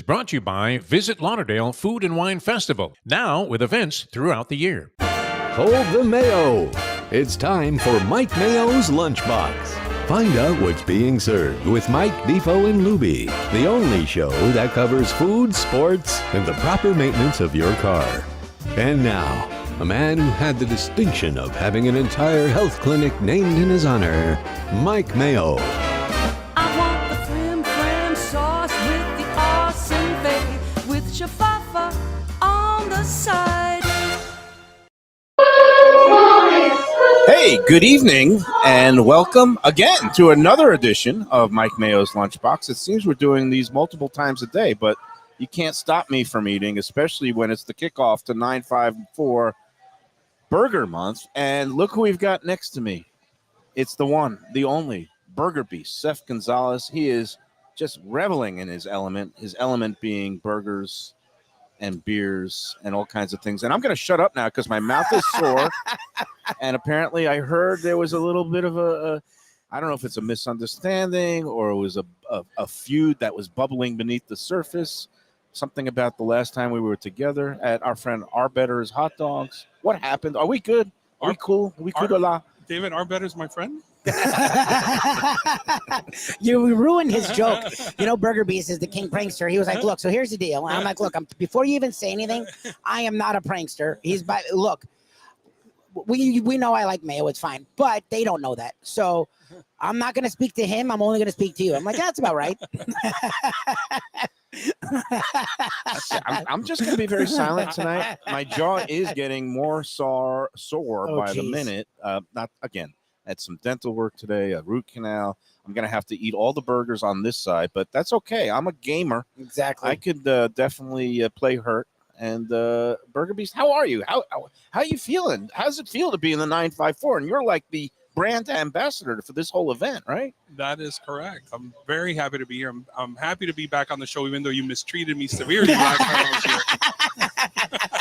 Brought to you by Visit Lauderdale Food and Wine Festival, now with events throughout the year. Hold the Mayo. It's time for Mike Mayo's Lunchbox. Find out what's being served with Mike, Beefo, and Lubie, the only show that covers food, sports, and the proper maintenance of your car. And now, a man who had the distinction of having an entire health clinic named in his honor, Mike Mayo. I want the flim flam sauce with the awesome fave with shafafa on the side. Hey, good evening, and welcome again to another edition of Mike Mayo's Lunchbox. It seems we're doing these multiple times a day, but you can't stop me from eating, especially when it's the kickoff to 954 Burger Month. And look who we've got next to me. It's the one, the only Burger Beast, Seth Gonzalez. He is just reveling in his element being burgers and beers and all kinds of things. And I'm going to shut up now because my mouth is sore. And apparently I heard there was a little bit of I don't know if it's a misunderstanding or it was a feud that was bubbling beneath the surface. Something about the last time we were together at our friend Arbetter's Hot Dogs. What happened? Are we good? Are we cool? Are we cool? David Arbetter's my friend? You ruined his joke. You know, Burger Beast is the king prankster. He was like, look, so here's the deal. And I'm like, look, before you even say anything, I am not a prankster. Look, we know I like Mayo. It's fine. But they don't know that. So I'm not going to speak to him. I'm only going to speak to you. I'm like, that's about right. I'm just going to be very silent tonight. My jaw is getting more sore by the minute. Not again. Had some dental work today, a root canal. I'm going to have to eat all the burgers on this side, but that's okay. I'm a gamer. Exactly. I could definitely play hurt. And Burger Beast, how are you? How are you feeling? How does it feel to be in the 954? And you're like the brand ambassador for this whole event, right? That is correct. I'm very happy to be here. I'm happy to be back on the show, even though you mistreated me severely last time I was here.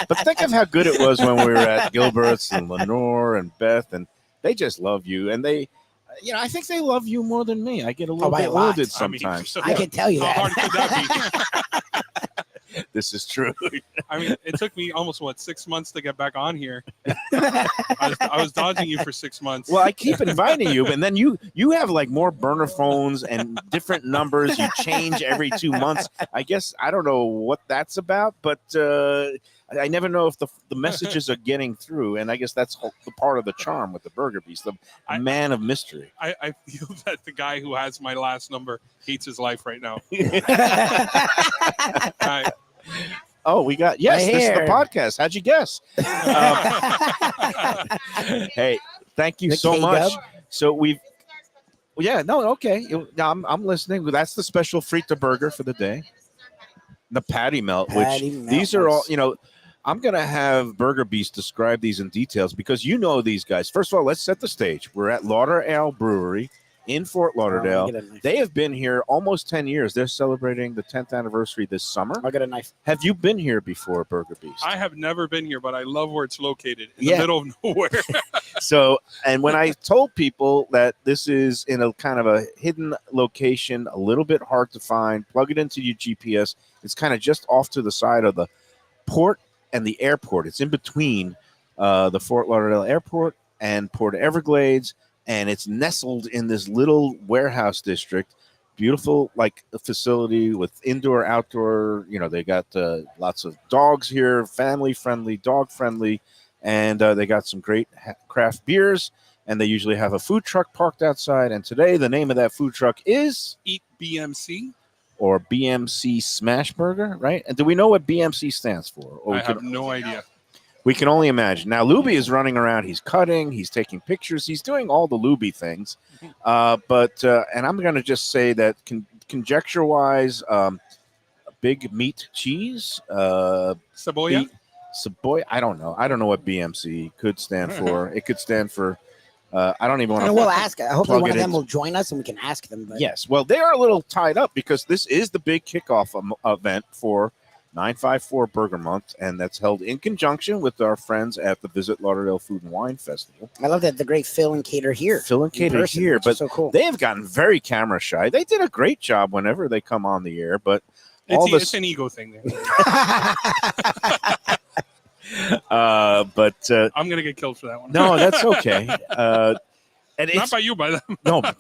But think of how good it was when we were at Gilbert's and Lenore and Beth, and they just love you. And they, I think they love you more than me. I get a little bit wounded sometimes. I can tell you that. How hard could that be? This is true. I mean, it took me almost 6 months to get back on here. I was dodging you for 6 months. Well, I keep inviting you, and then you have like more burner phones and different numbers. You change every 2 months. I guess I don't know what that's about, but I never know if the messages are getting through, and I guess that's the part of the charm with the Burger Beast, the man of mystery. I feel that the guy who has my last number hates his life right now. Oh, we got, yes, this is the podcast. How'd you guess? Hey, thank you so much. So okay. I'm listening. That's the special Frita burger for the day. The patty melt, these are all, I'm going to have Burger Beast describe these in details because these guys. First of all, let's set the stage. We're at LauderAle Brewery in Fort Lauderdale. They have been here almost 10 years. They're celebrating the 10th anniversary this summer. I'll get a knife. Have you been here before, Burger Beast? I have never been here, but I love where it's located in the middle of nowhere. So, and when I told people that this is in a kind of a hidden location, a little bit hard to find, plug it into your GPS. It's kind of just off to the side of the port and the airport. It's in between the Fort Lauderdale Airport and Port Everglades. And it's nestled in this little warehouse district, beautiful facility with indoor, outdoor. They got lots of dogs here, family friendly, dog friendly, and they got some great craft beers. And they usually have a food truck parked outside. And today, the name of that food truck is Eat BMC or BMC Smash Burger, right? And do we know what BMC stands for? I have no idea. We can only imagine. Now, Lubie is running around. He's cutting. He's taking pictures. He's doing all the Lubie things. And I'm going to just say that conjecture-wise, big meat cheese. Cebolla? Cebolla. I don't know. I don't know what BMC could stand for. It could stand for I don't even want to. We'll ask. Hopefully, one of them will join us and we can ask them. But. Yes. Well, they are a little tied up because this is the big kickoff event for 954 Burger Month, and that's held in conjunction with our friends at the Visit Lauderdale Food and Wine Festival. I love that the great Phil and Cater here. Phil and Cater here, but so cool. They have gotten very camera shy. They did a great job whenever they come on the air, but It's an ego thing there. But I'm gonna get killed for that one. no, that's okay. And Not it's by you, by them. no, but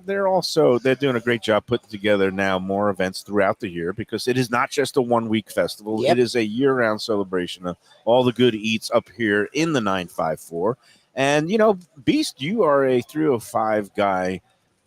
they're also they're doing a great job putting together now more events throughout the year because it is not just a 1 week festival. Yep. It is a year round celebration of all the good eats up here in the 954. And Beast, you are a 305 guy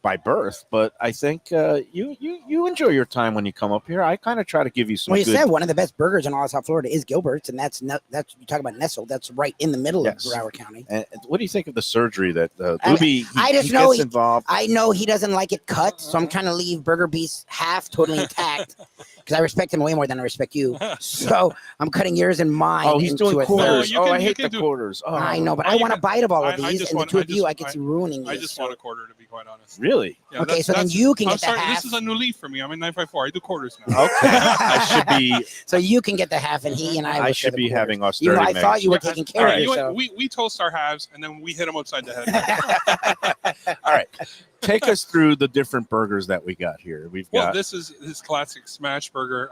by birth, but I think you enjoy your time when you come up here. I kind of try to give you some. Well, you good, said one of the best burgers in all of South Florida is Gilbert's, and that's you talk about nestled. That's right in the middle Yes. of Broward County. And what do you think of the surgery that I mean, Lubie? I just he know gets involved. I know he doesn't like it cut, so I'm trying to leave Burger Beast half totally intact because I respect him way more than I respect you. So I'm cutting yours and mine. Oh, he's into doing a quarters. No, you can- I you hate can the do- quarters. Oh, I know, but Oh, I you want a can- bite of all of I these, just and want- the two I of you, just- I get you ruining I this. just want a quarter, to be quite honest. Really? Yeah, Okay, so then you can I'm get the sorry, half. this is a new leaf for me. I'm in 954. I do quarters now. Okay. I should be. So you can get the half, and he and I. I will share should the be quarters. having You austerity. know, I thought you were Yeah, taking all care right, of you know yourself. what? We toast our halves and then we hit them upside the head. All right. Take us through the different burgers that we got here. We've Well, got. this is his classic smash burger.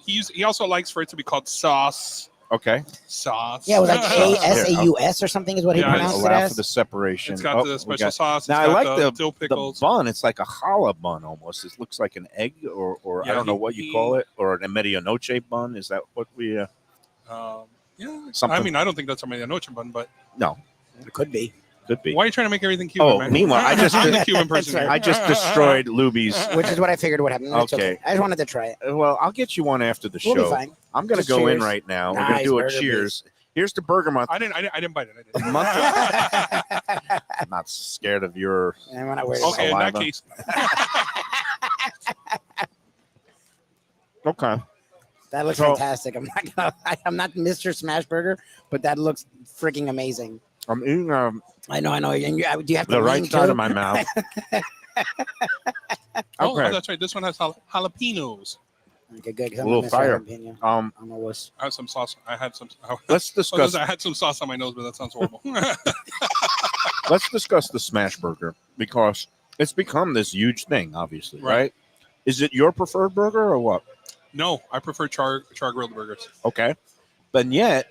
He also likes for it to be called sauce. Okay. Sauce. Yeah, it was like Here, ASAUS or something is what he Yeah, pronounced it Allow for as. the separation. It's got Oh, the we special got- sauce. Now It's I got like dill the pickles. bun. It's like a challah bun almost. It looks like an egg, or I Yeah, don't know what you call he- it, or a medianoche bun. Is that what we? Yeah, Something- I mean, I don't think that's a medianoche bun, but No, It could be. could be. why are you trying to make everything Cuban, Oh, man? meanwhile, I just- I'm the Cuban That's person. right. here. I just destroyed Lubie's. Which is what I figured would happen. That's okay. Okay. I just wanted to try it. Well, I'll get you one after the We'll be show. fine. I'm going to Just go in cheers. right now. We're going to Nice, do a Burger cheers. Here's the burger month. I didn't bite it. I didn't. Month. I'm not scared of your. And when I wear Okay, in that Saliva. case, Okay. that looks So- fantastic. I'm not Mr. Smashburger, but that looks freaking amazing. I'm eating I know. And do you have the right ring side too? of my mouth. oh, Okay. that's right. This one has jalapenos. Okay, good. 'cause A I'm little Mr. fire. Jalapeno. Um, I'm a wuss. I have some sauce. I had some. let's discuss. I had some sauce on my nose, but that sounds horrible. Let's discuss the smash burger because it's become this huge thing. Obviously, Right. right? Is it your preferred burger or what? No, I prefer char grilled burgers. Okay, but yet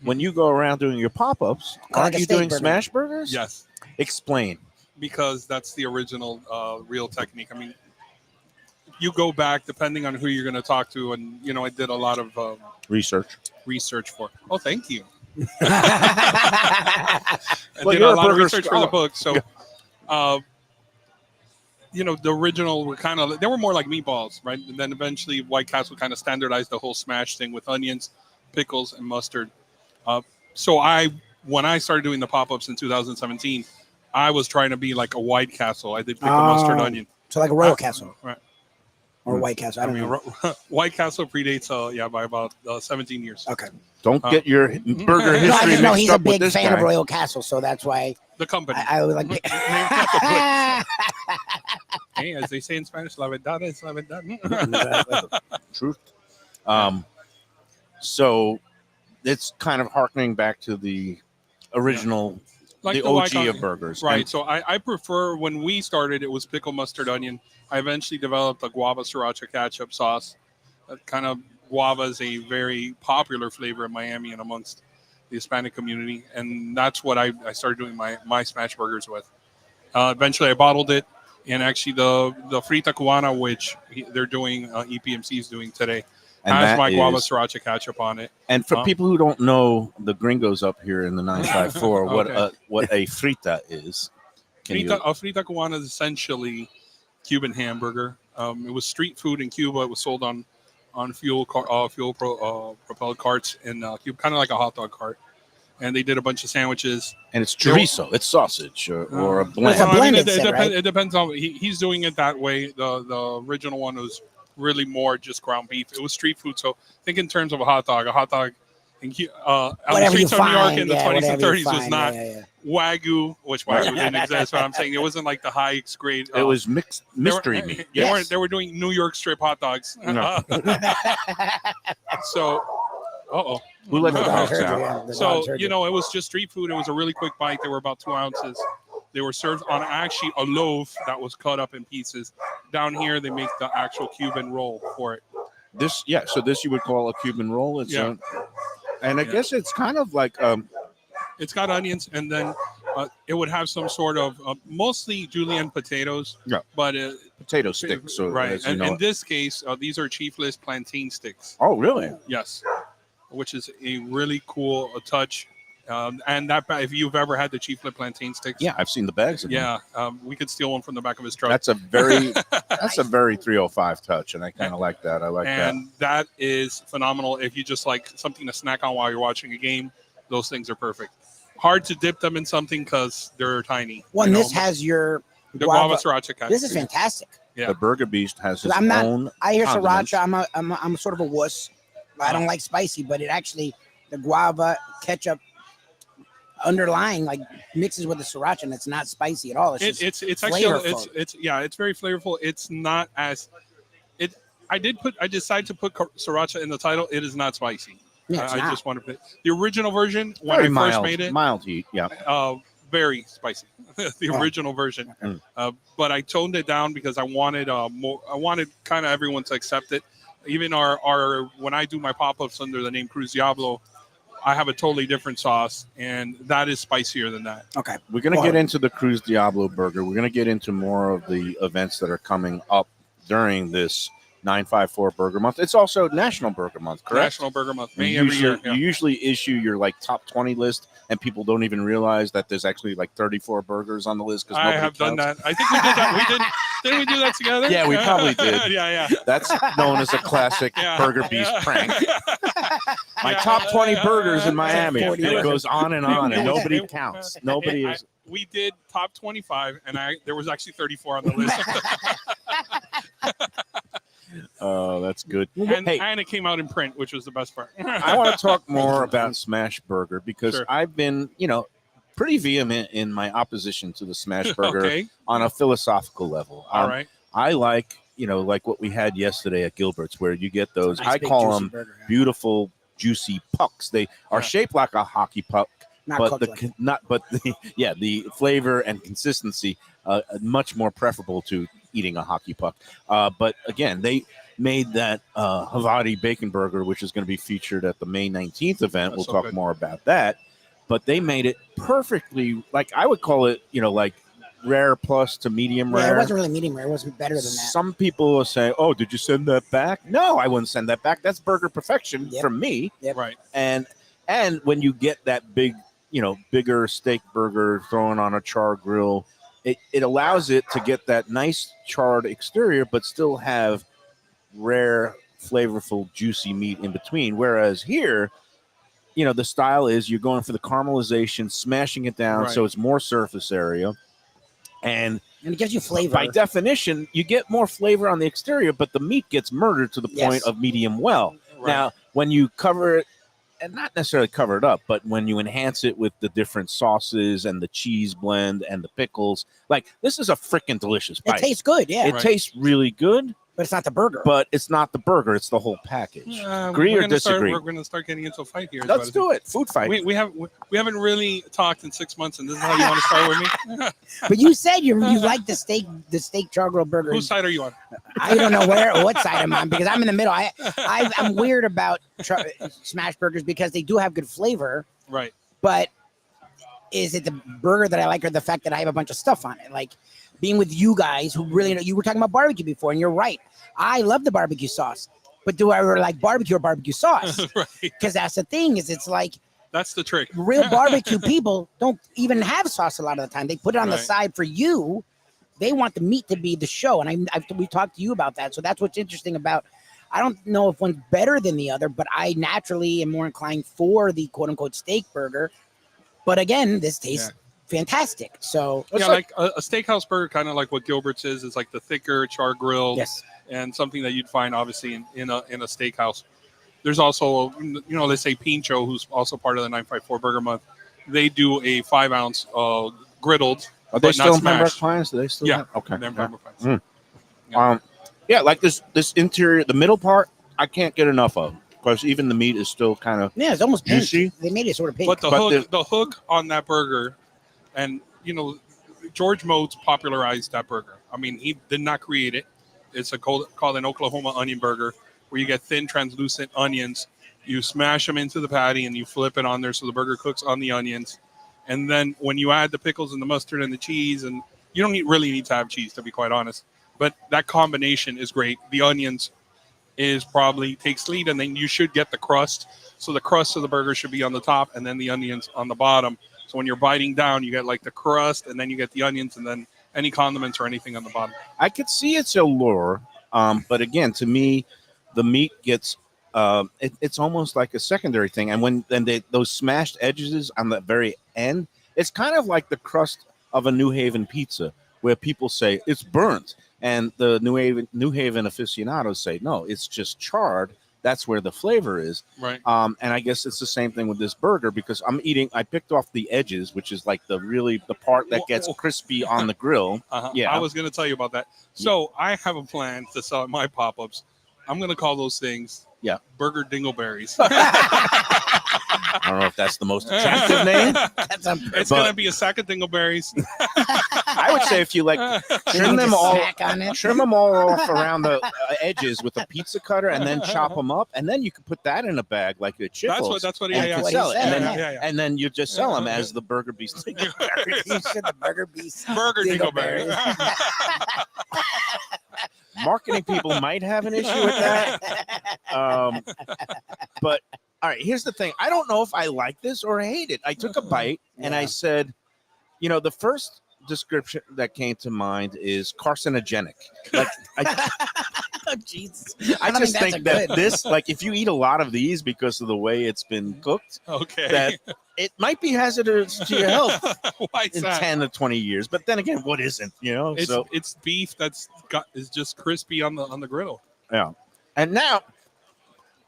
when you go around doing your pop-ups, I like aren't a you steak doing burger. smash burgers? Yes, Explain. because that's the original real technique. I mean, you go back depending on who you're going to talk to, and I did a lot of Research. research for. Oh, thank you. Well, I did you're a a lot of burger research for the scholar. book, so. The original were they were more like meatballs, right? And then eventually White Castle kind of standardized the whole smash thing with onions, pickles, and mustard. So when I started doing the pop-ups in 2017, I was trying to be like a White Castle. I did pickle, mustard, Oh. onion. So like a Royal Castle Right. or White Castle. I don't know. White Castle predates, by about 17 years. Okay. Don't get your burger No, I history just know mixed he's a up with big this fan guy. of Royal Castle, so that's why The company. I was like. Hey, as they say in Spanish, la verdad es la verdad. Truth. So it's kind of harkening back to the original, Like the White OG of Castle. burgers. Right. And So I prefer, when we started, it was pickle, mustard, onion. I eventually developed a guava sriracha ketchup sauce. Kind of guava is a very popular flavor in Miami and amongst the Hispanic community. And that's what I started doing my smash burgers with. Eventually I bottled it. And actually the Frita Cubana, which they're doing, EPMC is doing today, has that my guava is- sriracha ketchup on it. And for people who don't know the gringos up here in the 954, Okay. what a frita is. Can you- A Frita Cubana is essentially Cuban hamburger. It was street food in Cuba. It was sold on propelled carts in Cuba, kind of like a hot dog cart. And they did a bunch of sandwiches. and it's chorizo, it's sausage or a It's blend. a blend, it, it said, right? it depends on he's doing it that way. The original one was really more just ground beef. It was street food. So think in terms of a hot dog. A hot dog on the Whatever you streets of New York find, in the yeah, 20s and whatever you 30s was find, not yeah. Wagyu, which Wagyu didn't exist. But I'm saying it wasn't like the highest grade. It was mixed mystery they were, meat. Yes. They were doing New York strip hot dogs. No. So, Who let the The dogs dogs heard out? you, yeah. The so dogs heard it was just street food. It was a really quick bite. They were about 2 ounces. They were served on actually a loaf that was cut up in pieces. Down here, they make the actual Cuban roll for it. So this you would call a Cuban roll. It's Yeah. and I guess it's kind of like It's got onions, and then it would have some sort of mostly julienne potatoes. Yeah. But potato sticks. So right, as you and know in this case, these are chiefless plantain sticks. oh, really? Yes, which is a really cool touch. And that if you've ever had the chieflet plantain sticks, Yeah, I've seen the bags. Of them. yeah, we could steal one from the back of his truck. That's a very 305 touch, and I kind of like that. I like that. And that is phenomenal. If you just like something to snack on while you're watching a game, those things are perfect. Hard to dip them in something because they're tiny. Well, and this has your the guava sriracha ketchup. This is fantastic. Yeah. The Burger Beast has his I'm not. own. I hear condiments. sriracha. I'm sort of a wuss. I don't like spicy, but it actually the guava ketchup underlying like mixes with the sriracha, and it's not spicy at all. It's actually flavorful. it's very flavorful. It's not as it. I decided to put sriracha in the title. It is not spicy. Yeah, it's I not. just wanted to. The original version when Very I mild, first made it, mild heat. Yeah. very spicy. The original version, but I toned it down because I wanted more. I wanted kind of everyone to accept it. Even our when I do my pop-ups under the name Cruz Diablo, I have a totally different sauce, and that is spicier than that. Okay. We're going to get into the Cruz Diablo burger. We're going to get into more of the events that are coming up during this 954 Burger Month. It's also National Burger Month, correct? National Burger Month, May You every year. You usually issue your like top 20 list, and people don't even realize that there's actually like 34 burgers on the list. I have done that. I think we did that. Didn't we do that together? Yeah, we probably did. yeah. That's known as a classic Burger Beast prank. My top 20 burgers in Miami. And it goes on, and nobody counts. Nobody is. We did top 25, and there was actually 34 on the list. Oh, that's good. And it came out in print, which was the best part. I want to talk more about Smash Burger because Sure. I've been, pretty vehement in my opposition to the Smash Burger Okay. on a philosophical level. All right. I like, like what we had yesterday at Gilbert's, where you get those. Nice I big call juicy them burger, yeah. beautiful, juicy pucks. They are shaped like a hockey puck, Not but cooked like the flavor and consistency much more preferable to eating a hockey puck. But again, they made that Havarti bacon burger, which is going to be featured at the May 19th event. That's we'll so talk good. more about that. But they made it perfectly, like I would call it, like rare plus to medium Yeah, rare. it wasn't really medium rare. It wasn't better than that. Some people will say, "Oh, did you send that back?" No, I wouldn't send that back. That's burger perfection from me. Yep. Right. And when you get that bigger steak burger thrown on a char grill, it allows it to get that nice charred exterior, but still have rare, flavorful, juicy meat in between. Whereas here, the style is you're going for the caramelization, smashing it down Right. so it's more surface area. And it gives you flavor. by definition, you get more flavor on the exterior, but the meat gets murdered to the point Yes. of medium well. Right. Now, when you cover it, and not necessarily cover it up, but when you enhance it with the different sauces and the cheese blend and the pickles, like this is a freaking delicious It bite. tastes good, yeah. It tastes really good, but it's not the burger. but it's not the burger. It's the whole package. Agree we're or gonna disagree? We're going to start getting into a fight here. Let's do it. Food fight. We haven't really talked in 6 months, and this is how you want to start with me. But you said you like the steak char grill burger. Whose side are you on? I don't know what side I'm on because I'm in the middle. I'm weird about smash burgers because they do have good flavor, Right. but is it the burger that I like or the fact that I have a bunch of stuff on it? Like being with you guys who really know, you were talking about barbecue before, and you're right. I love the barbecue sauce, but do I really like barbecue or barbecue sauce? Right. Because that's the thing is it's like That's the trick. real barbecue people don't even have sauce a lot of the time. They put it on the Right. side for you. They want the meat to be the show. And we talked to you about that. So that's what's interesting about, I don't know if one's better than the other, but I naturally am more inclined for the quote unquote steak burger. But again, this tastes fantastic. So Yeah, like a steakhouse burger, kind of like what Gilbert's is. It's like the thicker char grill, yes, and something that you'd find obviously in a steakhouse. There's also, let's say Pincho, who's also part of the 954 Burger Month. They do a 5-ounce griddled. Are they but still not in Pembroke smashed. Pines? Do they still? Yeah. have- Okay. They're in Yeah. Pembroke Pines. Like this interior, the middle part, I can't get enough of because even the meat is still kind of yeah, it's almost pink. juicy. They made it sort of pink. But But the hook on that burger, and George Motes popularized that burger. I mean, he did not create it. It's called an Oklahoma onion burger, where you get thin, translucent onions. You smash them into the patty and you flip it on there so the burger cooks on the onions. And then when you add the pickles and the mustard and the cheese, and you don't really need to have cheese, to be quite honest, but that combination is great. The onions takes lead, and then you should get the crust. So the crust of the burger should be on the top, and then the onions on the bottom. So when you're biting down, you get like the crust, and then you get the onions, and then any condiments or anything on the bottom. I could see its allure, but again, to me, the meat gets it's almost like a secondary thing. And when those smashed edges on the very end, it's kind of like the crust of a New Haven pizza, where people say it's burnt, and the New Haven aficionados say no, it's just charred. That's where the flavor is. Right. And I guess it's the same thing with this burger, because I picked off the edges, which is like the part that gets crispy on the grill. Yeah. I was going to tell you about that. So I have a plan to sell at my pop-ups. I'm going to call those things burger dingleberries. I don't know if that's the most attractive name. It's going to be a sack of dingleberries. I would say if you trim them all off around the edges with a pizza cutter, and then chop them up, and then you could put that in a bag like a Chipotle. That's what and sell it, and then you just sell them as the Burger Beast dingleberries. You said the Burger Beast Burger dingleberries. Marketing people might have an issue with that, but all right, here's the thing. I don't know if I like this or hate it. I took a bite and I said, the first description that came to mind is carcinogenic. Like, Jesus. I just think that this, like, if you eat a lot of these because of the way it's been cooked, that it might be hazardous to your health in 10 to 20 years. But then again, what isn't? It's beef is just crispy on the griddle. Yeah, and now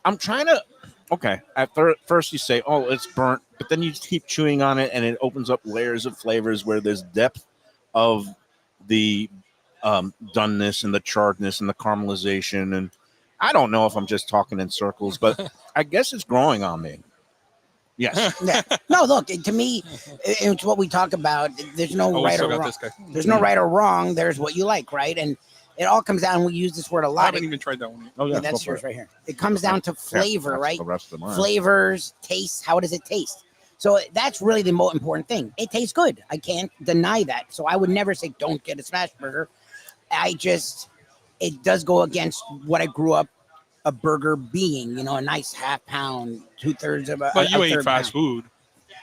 I'm trying to. Okay, at first you say, oh, it's burnt, but then you keep chewing on it, and it opens up layers of flavors where there's depth of the doneness and the charredness and the caramelization. And I don't know if I'm just talking in circles, but I guess it's growing on me. Yes. Yeah. No, look, to me, it's what we talk about. There's no right or wrong. There's no right or wrong. There's what you like, right? And it all comes down. We use this word a lot. I haven't even tried that one yet. Oh, yeah, that's yours right here. It comes down to flavor, right? The rest of mine. Flavors, taste. How does it taste? So that's really the most important thing. It tastes good. I can't deny that. So I would never say don't get a smash burger. It does go against what I grew up a burger being. A nice half pound, 2/3 of a. But you ate pound. fast food.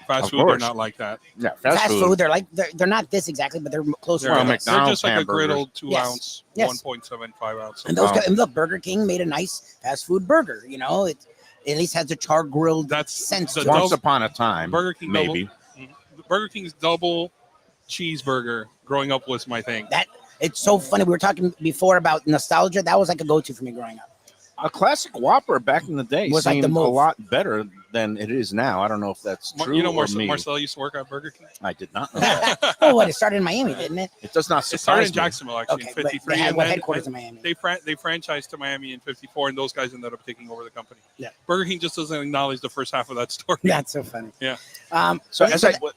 Fast food, they're not like that. Yeah, fast food. They're not this exactly, but they're closer. They're to just like a griddled 2 ounce, 1.75 ounce. And those guys, and look, Burger King made a nice fast food burger. It at least has a char grilled sense. Once upon a time, Burger King maybe. Burger King's double cheeseburger growing up was my thing. It's so funny. We were talking before about nostalgia. That was like a go-to for me growing up. A classic Whopper back in the day was seemed like the a lot better than it is now. I don't know if that's true or me. Marcel used to work at Burger King. I did not know that. Oh, what? It started in Miami, didn't it? It does not It started surprise in me. Jacksonville, actually, in 53. They had and then headquarters in Miami. They franchised to Miami in 54, and those guys ended up taking over the company. Yeah. Burger King just doesn't acknowledge the first half of that story. That's so funny. Yeah. So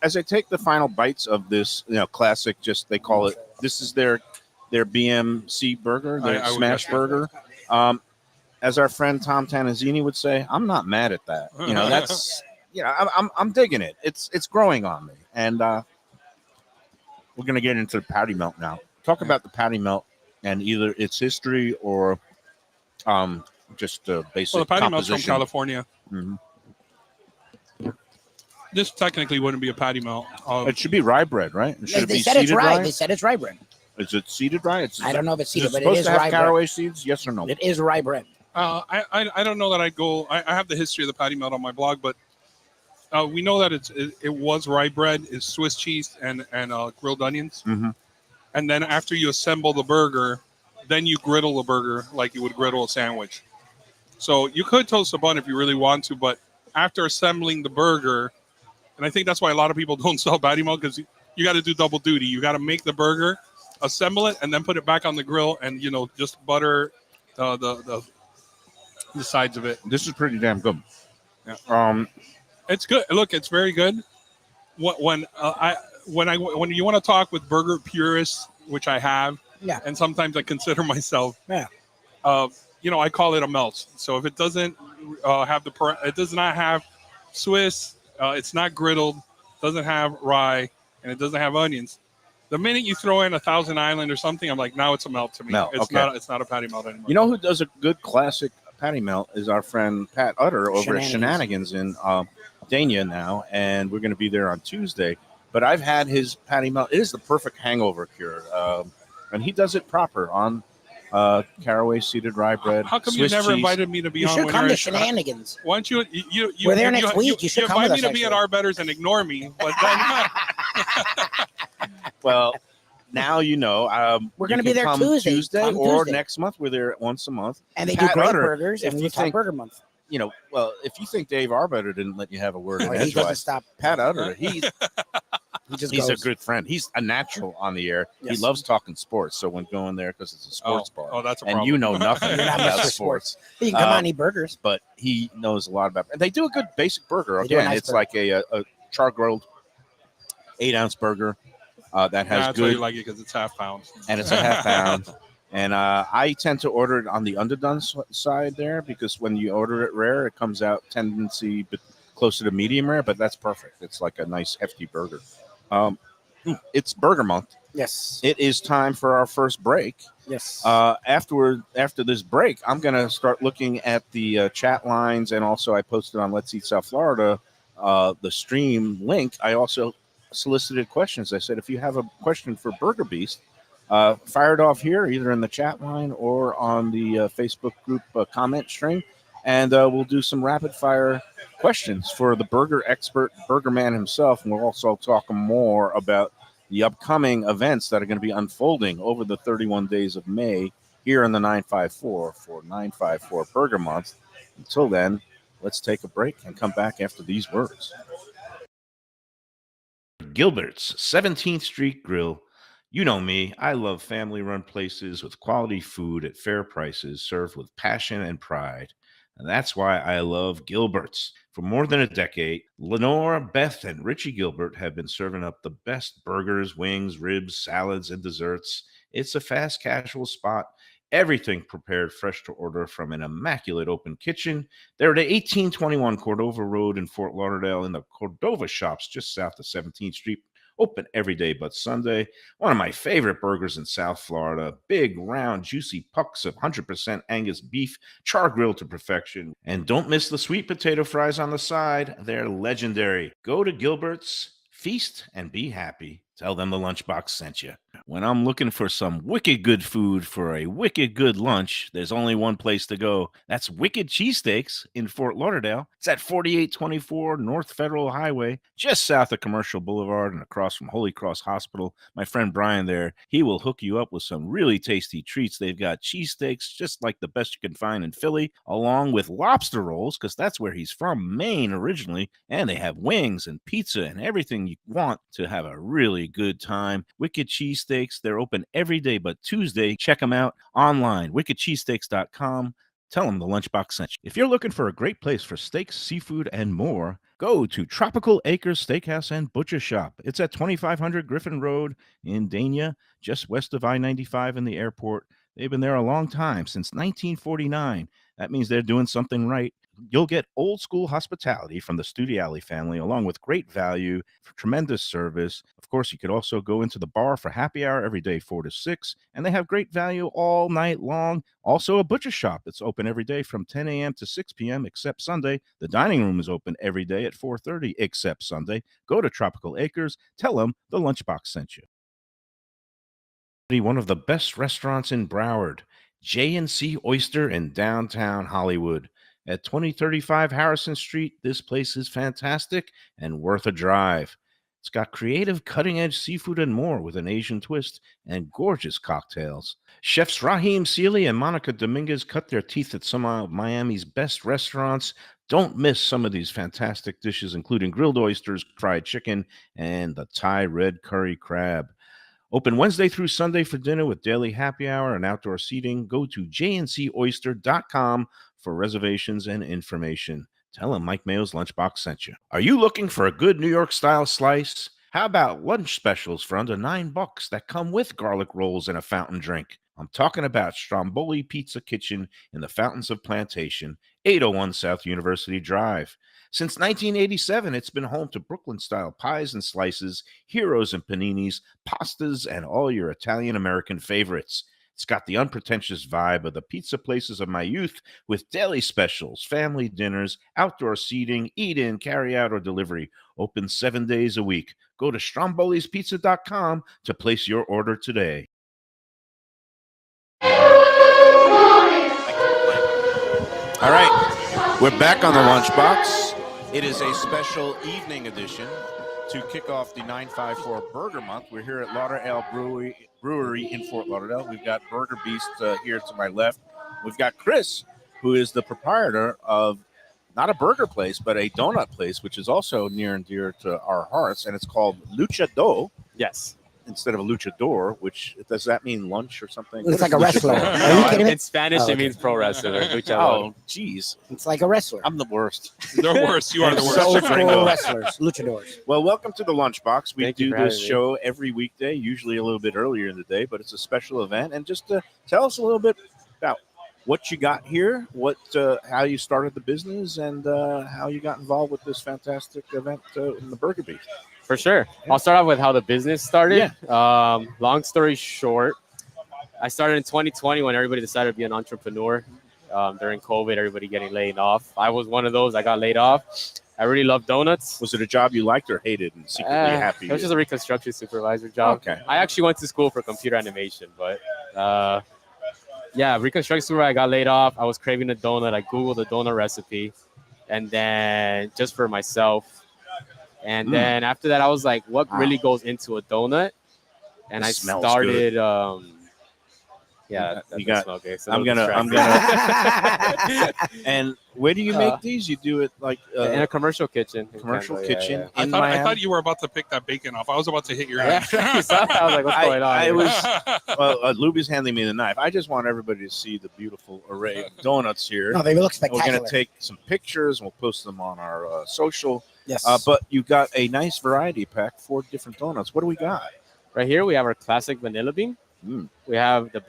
as I take the final bites of this, classic, they call it. This is their BMC burger, their smash burger. As our friend Tom Tanazzini would say, I'm not mad at that. That's I'm digging it. It's growing on me, and we're gonna get into the patty melt now. Talk about the patty melt and either its history or just basic. Well, the patty melt's from composition. California. Mm-hmm. This technically wouldn't be a patty melt. It should be rye bread, right? They said it's rye. They said it's rye bread. Is it seeded rye? I don't know if it's seeded, but it supposed is to have rye caraway bread. seeds? Yes or no? It is rye bread. I don't know that I'd go. I have the history of the patty melt on my blog, but we know that it was rye bread, is Swiss cheese and grilled onions, and then after you assemble the burger, then you griddle the burger like you would griddle a sandwich. So you could toast a bun if you really want to, but after assembling the burger, and I think that's why a lot of people don't sell patty melt, because you got to do double duty. You got to make the burger, assemble it, and then put it back on the grill, and just butter the sides of it. This is pretty damn good. Yeah. It's good. Look, it's very good. when you want to talk with burger purists, which I have, Yeah. and sometimes I consider myself, Yeah. I call it a melt. So if it doesn't it does not have Swiss, it's not griddled, doesn't have rye, and it doesn't have onions. The minute you throw in a Thousand Island or something, I'm like, now it's a melt to me. Melt, It's okay. it's not a patty melt anymore. You know who does a good classic patty melt is our friend Pat Utter over at Shenanigans. Shenanigans in Dania now, and we're going to be there on Tuesday. But I've had his patty melt. It is the perfect hangover cure, and he does it proper on caraway seeded rye bread. How come Swiss you never cheese. invited me to be You on should when come you're to in- Shenanigans. Why don't you We're there next week. You should come invite with me us, to be at actually. our betters and ignore me, but then Well, now you know. We're you going to be can there come Tuesday. Come or Tuesday. next month. We're there once a month. And they Pat do great Utter, burgers, if and you we talk think- Burger Month. Well, if you think Dave Arbeiter didn't let you have a word in He doesn't edgewise, stop. Pat Utter, he's He a goes. good friend. He's a natural on the air. Yes. He loves talking sports. So when going there, because it's a sports bar, oh, that's a and problem. you know nothing You're not about Mr. sports, You can come Uh, on and eat burgers. but he knows a lot about. And they do a good basic burger. They do a Again, nice it's burger. like a char grilled 8-ounce burger that has That's why good, you like it because it's half pound. and it's a half pound. And I tend to order it on the underdone side there because when you order it rare, it comes out tendency closer to medium rare, but that's perfect. It's like a nice hefty burger. It's Burger Month. Yes. It is time for our first break. Yes. After this break, I'm going to start looking at the chat lines, and also I posted on Let's Eat South Florida the stream link. I also solicited questions. I said, if you have a question for Burger Beast, fire it off here, either in the chat line or on the Facebook group comment string, and we'll do some rapid fire questions for the burger expert, Burger Man himself, and we'll also talk more about the upcoming events that are going to be unfolding over the 31 days of May here in the 954 for 954 Burger Month. Until then, let's take a break and come back after these words. Gilbert's 17th Street Grill. You know me, I love family-run places with quality food at fair prices served with passion and pride. And that's why I love Gilbert's. For more than a decade, Lenore, Beth, and Richie Gilbert have been serving up the best burgers, wings, ribs, salads, and desserts. It's a fast casual spot. Everything prepared fresh to order from an immaculate open kitchen. They're at 1821 Cordova Road in Fort Lauderdale in the Cordova Shops just south of 17th Street. Open every day but Sunday. One of my favorite burgers in South Florida. Big, round, juicy pucks of 100% Angus beef, char grilled to perfection. And don't miss the sweet potato fries on the side. They're legendary. Go to Gilbert's, feast, and be happy. Tell them the Lunchbox sent you. When I'm looking for some wicked good food for a wicked good lunch, there's only one place to go. That's Wicked Cheesesteaks in Fort Lauderdale. It's at 4824 North Federal Highway, just south of Commercial Boulevard and across from Holy Cross Hospital. My friend Brian there, he will hook you up with some really tasty treats. They've got cheesesteaks just like the best you can find in Philly, along with lobster rolls, because that's where he's from, Maine originally. And they have wings and pizza and everything you want to have a really good time. Wicked Cheesesteaks, they're open every day but Tuesday. Check them out online, wickedcheesesteaks.com. Tell them the Lunchbox sent you. If you're looking for a great place for steaks, seafood, and more, go to Tropical Acres Steakhouse and Butcher Shop. It's at 2500 Griffin Road in Dania, just west of I-95 and the airport. They've been there a long time, since 1949. That means they're doing something right. You'll get old school hospitality from the Studiali family, along with great value, for tremendous service. Of course, you could also go into the bar for happy hour every day, 4 to 6, and they have great value all night long. Also, a butcher shop that's open every day from 10 a.m. to 6 p.m. except Sunday. The dining room is open every day at 4:30 except Sunday. Go to Tropical Acres. Tell them the Lunchbox sent you. One of the best restaurants in Broward, J&C Oyster in downtown Hollywood. At 2035 Harrison Street, this place is fantastic and worth a drive. It's got creative, cutting-edge seafood and more with an Asian twist and gorgeous cocktails. Chefs Raheem Seeley and Monica Dominguez cut their teeth at some of Miami's best restaurants. Don't miss some of these fantastic dishes, including grilled oysters, fried chicken, and the Thai red curry crab. Open Wednesday through Sunday for dinner with daily happy hour and outdoor seating. Go to jncoyster.com for reservations and information. Tell them Mike Mayo's Lunchbox sent you. Are you looking for a good New York-style slice? How about lunch specials for under $9 that come with garlic rolls and a fountain drink? I'm talking about Stromboli Pizza Kitchen in the Fountains of Plantation, 801 South University Drive. Since 1987, it's been home to Brooklyn-style pies and slices, heroes and paninis, pastas, and all your Italian-American favorites. It's got the unpretentious vibe of the pizza places of my youth with daily specials, family dinners, outdoor seating, eat-in, carry-out, or delivery. Open 7 days a week. Go to strombolispizza.com to place your order today. All right, we're back on the Lunchbox. It is a special evening edition to kick off the 954 Burger Month. We're here at LauderAle Brewery in Fort Lauderdale. We've got Burger Beast here to my left. We've got Chris, who is the proprietor of not a burger place, but a donut place, which is also near and dear to our hearts, and it's called Luchador. Yes. Instead of a luchador, which does that mean lunch or something? It's like a wrestler. Are you kidding me? In Spanish, Oh, it okay. means pro wrestler. Oh, geez. It's like a wrestler. I'm the worst. The worst. You are the I'm worst. so Old gringo. school wrestlers, luchadors. Well, welcome to the Lunchbox. We Thank you do for this having me. show every weekday, usually a little bit earlier in the day, but it's a special event. And just to tell us a little bit about what you got here, how you started the business, and how you got involved with this fantastic event in the Burger Beast. For sure. I'll start off with how the business started. Long story short, I started in 2020 when everybody decided to be an entrepreneur. During COVID, everybody getting laid off. I was one of those. I got laid off. I really love donuts. Was it a job you liked or hated and secretly happy? It was just a reconstruction supervisor job. Okay. I actually went to school for computer animation, but reconstruction supervisor, I got laid off. I was craving a donut. I Googled a donut recipe, and then just for myself. And then after that, I was like, what really goes into a donut? And It I smells started, You that got- smell good. So I'm don't gonna. distract me. And where do you make these? You do it like in a commercial kitchen. in commercial Canada, kitchen yeah. in I Miami? thought you were about to pick that bacon off. I was about to hit your Yeah. head. You saw that? I was like, what's going on? I here? was well. Lubie's handing me the knife. I just want everybody to see the beautiful array of donuts here. No, they look And we're spectacular. going to take some pictures and we'll post them on our social. Yes. But you got a nice variety pack, 4 different donuts. What do we got? Right here, we have our classic vanilla bean. Mm. We have the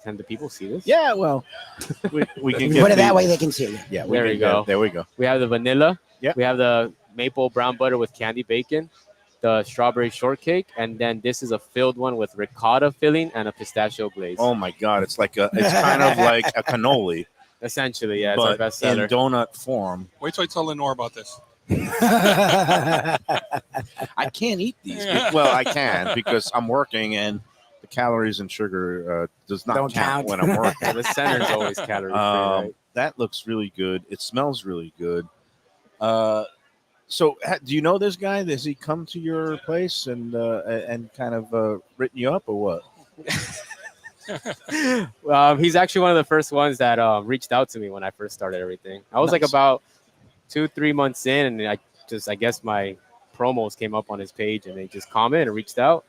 Can the people see this? Yeah, well, we can get Put it the- that way they can see you. Yeah, There can we go. get- There we go. We have the vanilla. Yeah. We have the maple brown butter with candy bacon, the strawberry shortcake, and then this is a filled one with ricotta filling and a pistachio glaze. Oh my God, it's kind of like a cannoli, Essentially, yeah, it's our but best in seller. donut form. Wait till I tell Lenore about this. I can't eat these. Well, I can because I'm working and the calories and sugar does not Don't count. when I'm working. Yeah, the center is always calorie free, right? That looks really good. It smells really good. So, do you know this guy? Does he come to your place and kind of written you up or what? He's actually one of the first ones that reached out to me when I first started everything. I was like Nice. about 2-3 months in, and I guess my promos came up on his page, and they just commented and reached out.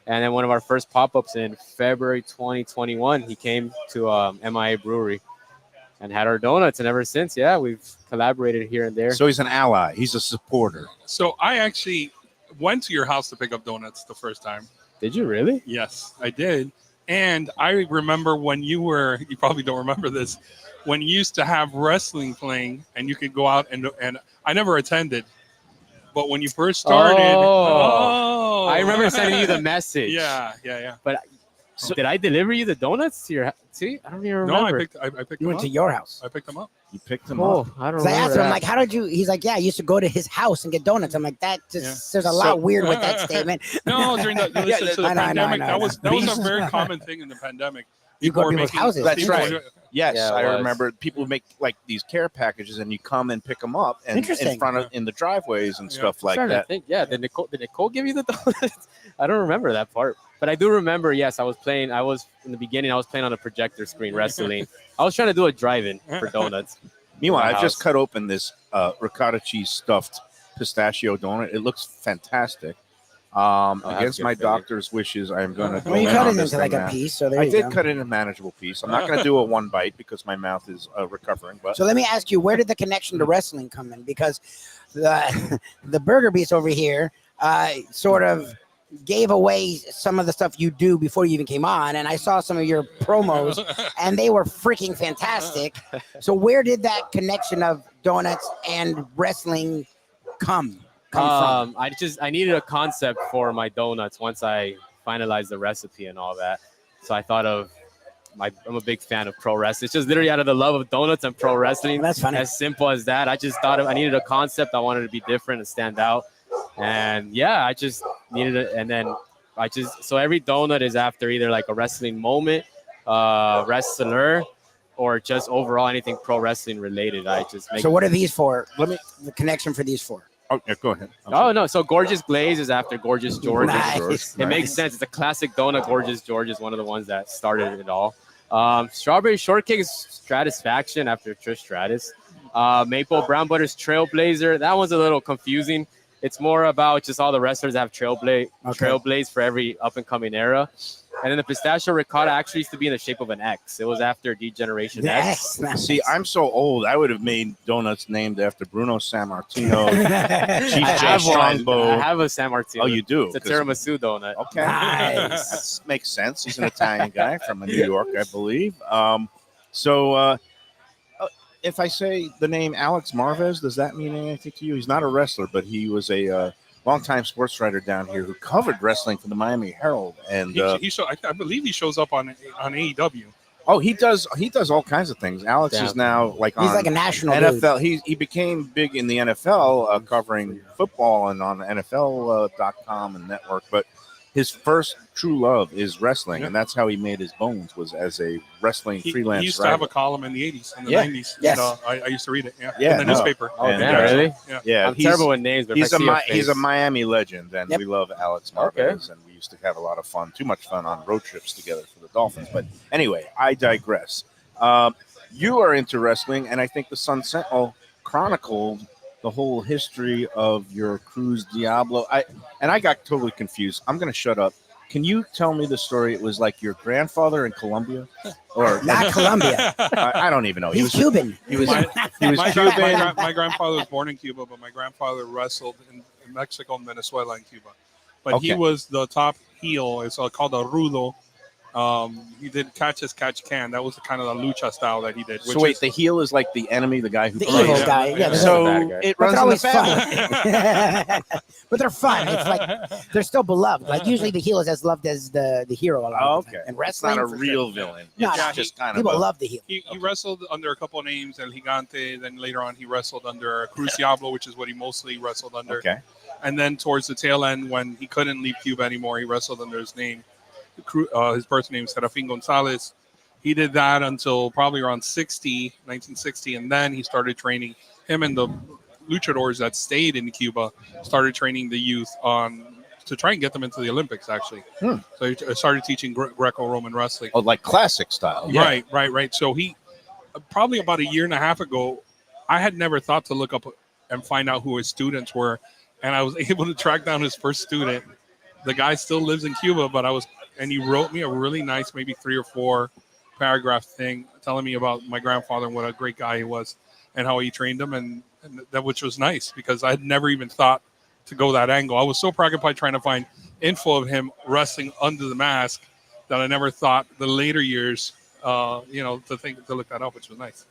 And then one of our first pop-ups in February 2021, he came to MIA Brewery and had our donuts. And ever since, yeah, we've collaborated here and there. So he's an ally. He's a supporter. So I actually went to your house to pick up donuts the first time. Did you really? Yes, I did. And I remember when you probably don't remember this, when you used to have wrestling playing and you could go out and I never attended. But when you first started, I remember sending you the message. Yeah. But so, did I deliver you the donuts to your house? See, I don't even No, remember. I picked You them went up. to your house. I picked them up. You picked him Oh, up. I don't So I remember asked him, I'm that. like, how did you? He's like, yeah, I used to go to his house and get donuts. I'm like, that just there's a lot weird with that statement. No, during the I know, pandemic, I know. that was a very common thing in the pandemic. You go to People were people's houses. That's people right. were- Yes, Yeah, it I was. remember people make like these care packages, and you come and pick them up, and Interesting. in front of in the driveways and Yeah. stuff like Starting to that. think, yeah, did Nicole give you the donuts? I don't remember that part. But I do remember, yes, in the beginning, I was playing on a projector screen wrestling. I was trying to do a drive-in for donuts. Meanwhile, My I've just house. cut open this ricotta cheese stuffed pistachio donut. It looks fantastic. that's Against good my for you. doctor's wishes, I am going to go Well, you in cut on it this into like thing a now. piece, so there I you did go. cut it in a manageable piece. I'm not going to do a one bite because my mouth is recovering. But So let me ask you, where did the connection to wrestling come in? Because the Burger Beast over here, sort of gave away some of the stuff you do before you even came on, and I saw some of your promos, and they were freaking fantastic. So where did that connection of donuts and wrestling come from? I needed a concept for my donuts once I finalized the recipe and all that. So I thought of I'm a big fan of pro wrestling. It's just literally out of the love of donuts and pro wrestling. That's funny. As simple as that. I just thought I needed a concept. I wanted to be different and stand out. And yeah, I just needed it. And then so every donut is after either like a wrestling moment, wrestler, or just overall anything pro wrestling related. I just make. So what are these for? The connection for these for. Oh, yeah, go ahead. Oh no! So Gorgeous Glaze is after Gorgeous George. Nice. It makes sense. It's a classic donut. Gorgeous George is one of the ones that started it all. Strawberry Shortcake is Stratisfaction after Trish Stratus. Maple Brown Butter's Trailblazer. That one's a little confusing. It's more about just all the wrestlers that have Trailblaze for every up and coming era. And then the Pistachio Ricotta actually used to be in the shape of an X. It was after Degeneration X. Nice. See, I'm so old. I would have made donuts named after Bruno Sammartino, Chief I J. have one. I Strongbow. have a San Martino. Oh, you do? It's a tiramisu donut. Okay. Nice. That makes sense. He's an Italian guy from New York, I believe. If I say the name Alex Marvez, does that mean anything to you? He's not a wrestler, but he was a longtime sports writer down here who covered wrestling for the Miami Herald. And I believe he shows up on AEW. oh, he does all kinds of things. Alex is now He's on like a national NFL. dude. He became big in the NFL, covering football and on NFL.com and network. But his first true love is wrestling, and that's how he made his bones, was as a wrestling freelance He used to writer. have a column in the 80s and the Yeah. 90s. Yes. And, I used to read it. Yeah, in the no. newspaper. Oh, And, damn, really? Yeah, I'm terrible with names, but he's if I see your he's a face- Miami legend, and Yep. we love Alex Marvez, and we used to have a lot of fun, too much fun on road trips together for the Dolphins. But anyway, I digress. You are into wrestling, and I think the Sun Sentinel chronicled the whole history of your Cruz Diablo. I got totally confused. I'm going to shut up. Can you tell me the story? It was like your grandfather in Colombia, or Not Colombia. I don't even know. He's Cuban. He was My Cuban. my grandfather was born in Cuba, but my grandfather wrestled in Mexico, Venezuela, and Cuba. But he Okay. was the top heel. It's called a rudo. He did catch as catch can. That was kind of the lucha style that he did. So wait, the heel is like the enemy, the guy who The plays. evil guy. Yeah, the So bad guy. it but runs they're in the always family. fun. But they're fun. It's like they're still beloved. Like usually the heel is as loved as the hero. A lot Oh, of the time. okay. And It's wrestling, not a for real sure. villain. No, It's no, just kind People of love the heel. He wrestled under a couple of names, El Gigante. Then later on, he wrestled under Cruz Diablo, which is what he mostly wrestled under. Okay. And then towards the tail end, when he couldn't leave Cuba anymore, he wrestled under his name. His birth name is Serafin Gonzalez. He did that until probably around 1960, and then he started training. Him and the luchadors that stayed in Cuba started training the youth to try and get them into the Olympics, actually. So he started teaching Greco-Roman wrestling. Oh, like classic style. Yeah. Right. So he, probably about a year and a half ago, I had never thought to look up and find out who his students were, and I was able to track down his first student. The guy still lives in Cuba, and he wrote me a really nice, maybe 3 or 4 paragraph thing telling me about my grandfather and what a great guy he was and how he trained him, and that, which was nice because I had never even thought to go that angle. I was so preoccupied trying to find info of him wrestling under the mask that I never thought the later years, to look that up, which was nice.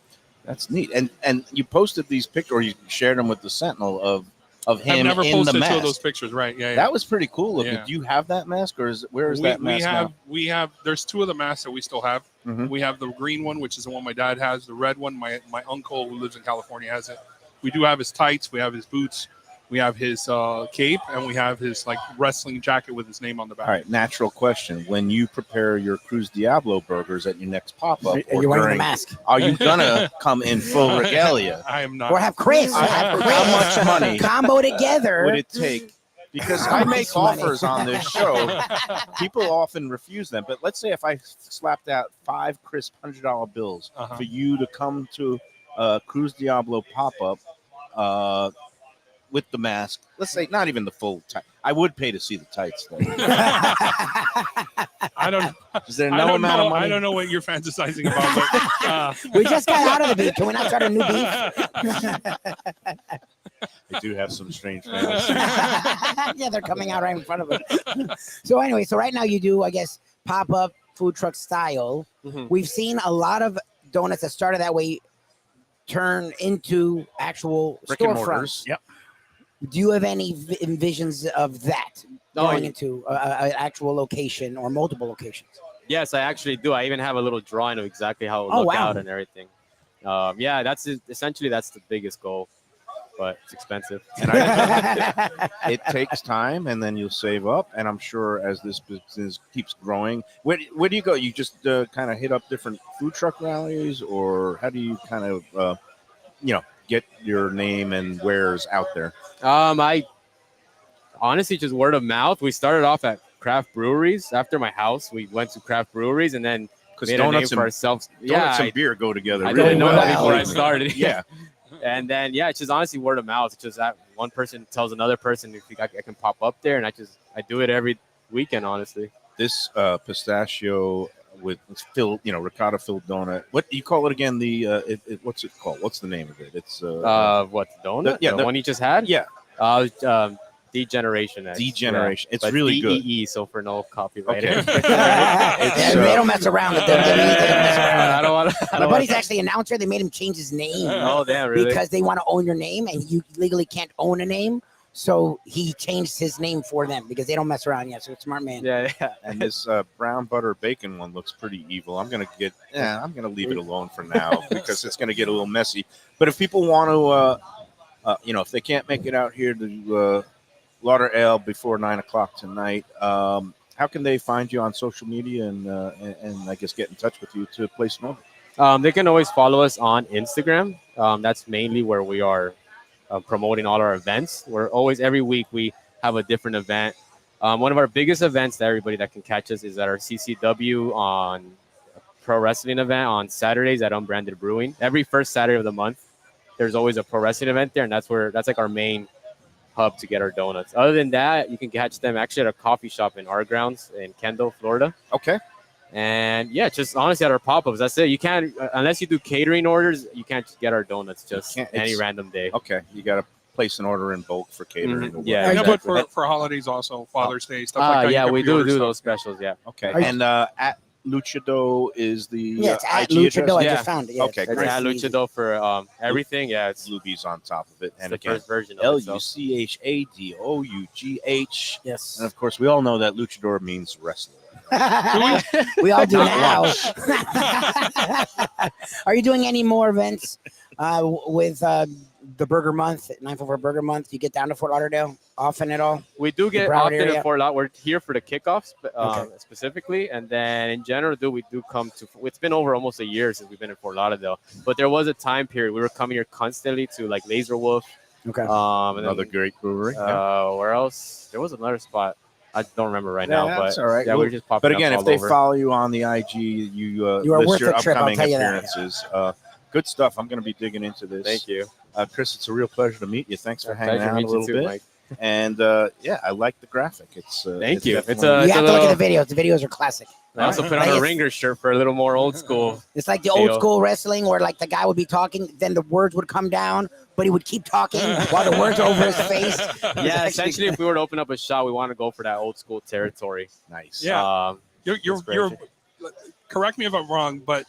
That's neat. And you posted these pictures, or you shared them with the Sentinel of him I've never in posted the 2 mask. of those pictures, right? Yeah. That was pretty cool looking. Yeah. Do you have that mask, or where is that mask now? We have. There's 2 of the masks that we still have. Mhm. We have the green one, which is the one my dad has. The red one, my uncle who lives in California has it. We do have his tights. We have his boots. We have his cape, and we have his wrestling jacket with his name on the back. All right, natural question. When you prepare your Cruz Diablo burgers at your next pop-up, Are you wearing the mask? are you gonna come in full regalia? I am not. Or have Chris? How much money Combo together. would it take? Because How I much make money? offers on this show. People often refuse them. But let's say if I slapped out 5 crisp $100 bills Uh-huh. for you to come to Cruz Diablo pop-up with the mask, let's say not even the full tight. I would pay to see the tights, though. I don't. Is there I no don't amount know. of money? I don't know what you're fantasizing about. But, We just got out of the beef. Can we not start a new beef? I do have some strange fans. Yeah, they're coming out right in front of us. So anyway, so right now you do, I guess, pop-up food truck style. Mhm. We've seen a lot of donuts that started that way turn into actual Brick and storefronts. mortars. Yep. Do you have any envisions of that Oh, going yeah. into an actual location or multiple locations? Yes, I actually do. I even have a little drawing of exactly how it Oh, will look wow. out and everything. Yeah, essentially that's the biggest goal, but it's expensive. And it takes time, and then you'll save up. And I'm sure as this business keeps growing, where do you go? You just kind of hit up different food truck rallies, or how do you kind of get your name and wares out there? I honestly just word of mouth. We started off at craft breweries. After my house, we went to craft breweries and then Because made a name donuts for and ourselves. donuts Yeah, and beer go together. I really didn't know well. that before I believe me. started. Yeah. And then it's just honestly word of mouth. It's just that one person tells another person if I can pop up there, and I do it every weekend. Honestly, This pistachio with filled, ricotta filled donut. What do you call it again? What's it called? What's the name of it? It's what donut? the- The one you just had? yeah, Degeneration. X. Degeneration. Yeah. It's But really good. DEE, so for no copyright. Okay. Yeah, they don't mess around with them. They don't mess around. I don't want. My buddy's actually an announcer. They made him change his name Oh damn! Really? because they want to own your name, and you legally can't own a name. So he changed his name for them because they don't mess around yet. So it's a smart man. Yeah. And this brown butter bacon one looks pretty evil. I'm gonna leave it alone for now because it's gonna get a little messy. But if people want to, if they can't make it out here to LauderAle before 9:00 tonight, how can they find you on social media and I guess get in touch with you to place an order? They can always follow us on Instagram. That's mainly where we are promoting all our events. We're always every week we have a different event. One of our biggest events that everybody that can catch us is at our CCW on pro wrestling event on Saturdays at Unbranded Brewing. Every first Saturday of the month, there's always a pro wrestling event there, and that's like our main hub to get our donuts. Other than that, you can catch them actually at a coffee shop in our grounds in Kendall, Florida. Okay. And just honestly at our pop-ups, that's it. You can't unless you do catering orders, you can't just get our donuts just any random day. Okay, you got to place an order in bulk for catering. Mhm. or Yeah, whatever. but exactly. for holidays also, Father's Day stuff like that. you can we do pre-order stuff. those specials. Yeah. Okay, Are you- and at Luchado is the Yeah, it's at IG address? Luchado. I Yeah. just found it. Yeah, Okay, it's It's great. nice at and easy. Luchado for everything. Yeah, it's Lubie's on top of it, and the again, first version of it. So. LUCHADOUGH. Yes. And of course, we all know that luchador means wrestler. We all do Not now. Are you doing any more events with the Burger Month, 944 Burger Month? You get down to Fort Lauderdale often at all? We do get Broward often area? in Fort Lauderdale. We're here for the kickoffs Okay. specifically, and then in general, we do come to. It's been over almost a year since we've been in Fort Lauderdale, but there was a time period we were coming here constantly to like Laser Wolf. Okay. And Another then, great brewery. where else? There was another spot. I don't remember right now, but that's all right. yeah, Well, we're just popping. But up again, if all they over. follow you on the IG, you are list worth your the trip, I'll upcoming tell you that. appearances. Good stuff. I'm going to be digging into this. Thank you. Chris. It's a real pleasure to meet you. Thanks for hanging Pleasure out a meeting you little too, bit. Mike. And I like the graphic. It's Thank you. It's definitely- You have to look little- at the videos. The videos are classic. I also put on Like a it's- ringer shirt for a little more old school. It's like the old Deal. school wrestling where like the guy would be talking, then the words would come down, but he would keep talking while the words are over his face. Yeah, essentially, if we were to open up a shop, we want to go for that old school territory. nice. Yeah. You're Inspiration. correct me if I'm wrong, but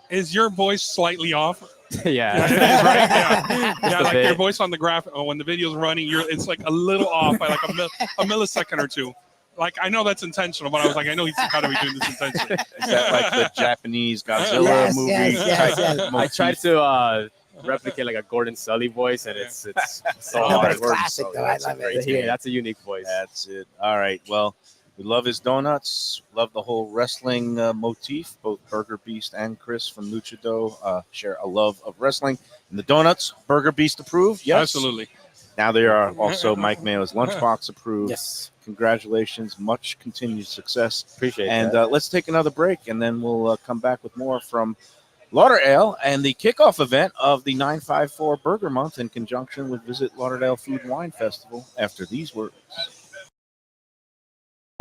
is your voice slightly off? Yeah. It is, right? Yeah, Just a like bit. your voice on the graphic when the video's running, it's like a little off by like a millisecond or two. Like I know that's intentional, but I was like, I know he's got to be doing this intentionally. Is that like the Japanese Godzilla Yes, movie? yes, type yes. I motif? tried to replicate like a Gordon Sully voice, and it's so No, but hard. it's Gordon classic Sully, though. I that's a love great it. Yeah, that's a unique voice. That's it. All right. Well, we love his donuts. Love the whole wrestling motif. Both Burger Beast and Chris from Luchado share a love of wrestling. And the donuts, Burger Beast approved. Yes. Absolutely. Now they are also Mike Mayo's Lunchbox approved. Yes. Congratulations. Much continued success. Appreciate And that. let's take another break, and then we'll come back with more from LauderAle and the kickoff event of the 954 Burger Month in conjunction with Visit Lauderdale Food and Wine Festival after these words.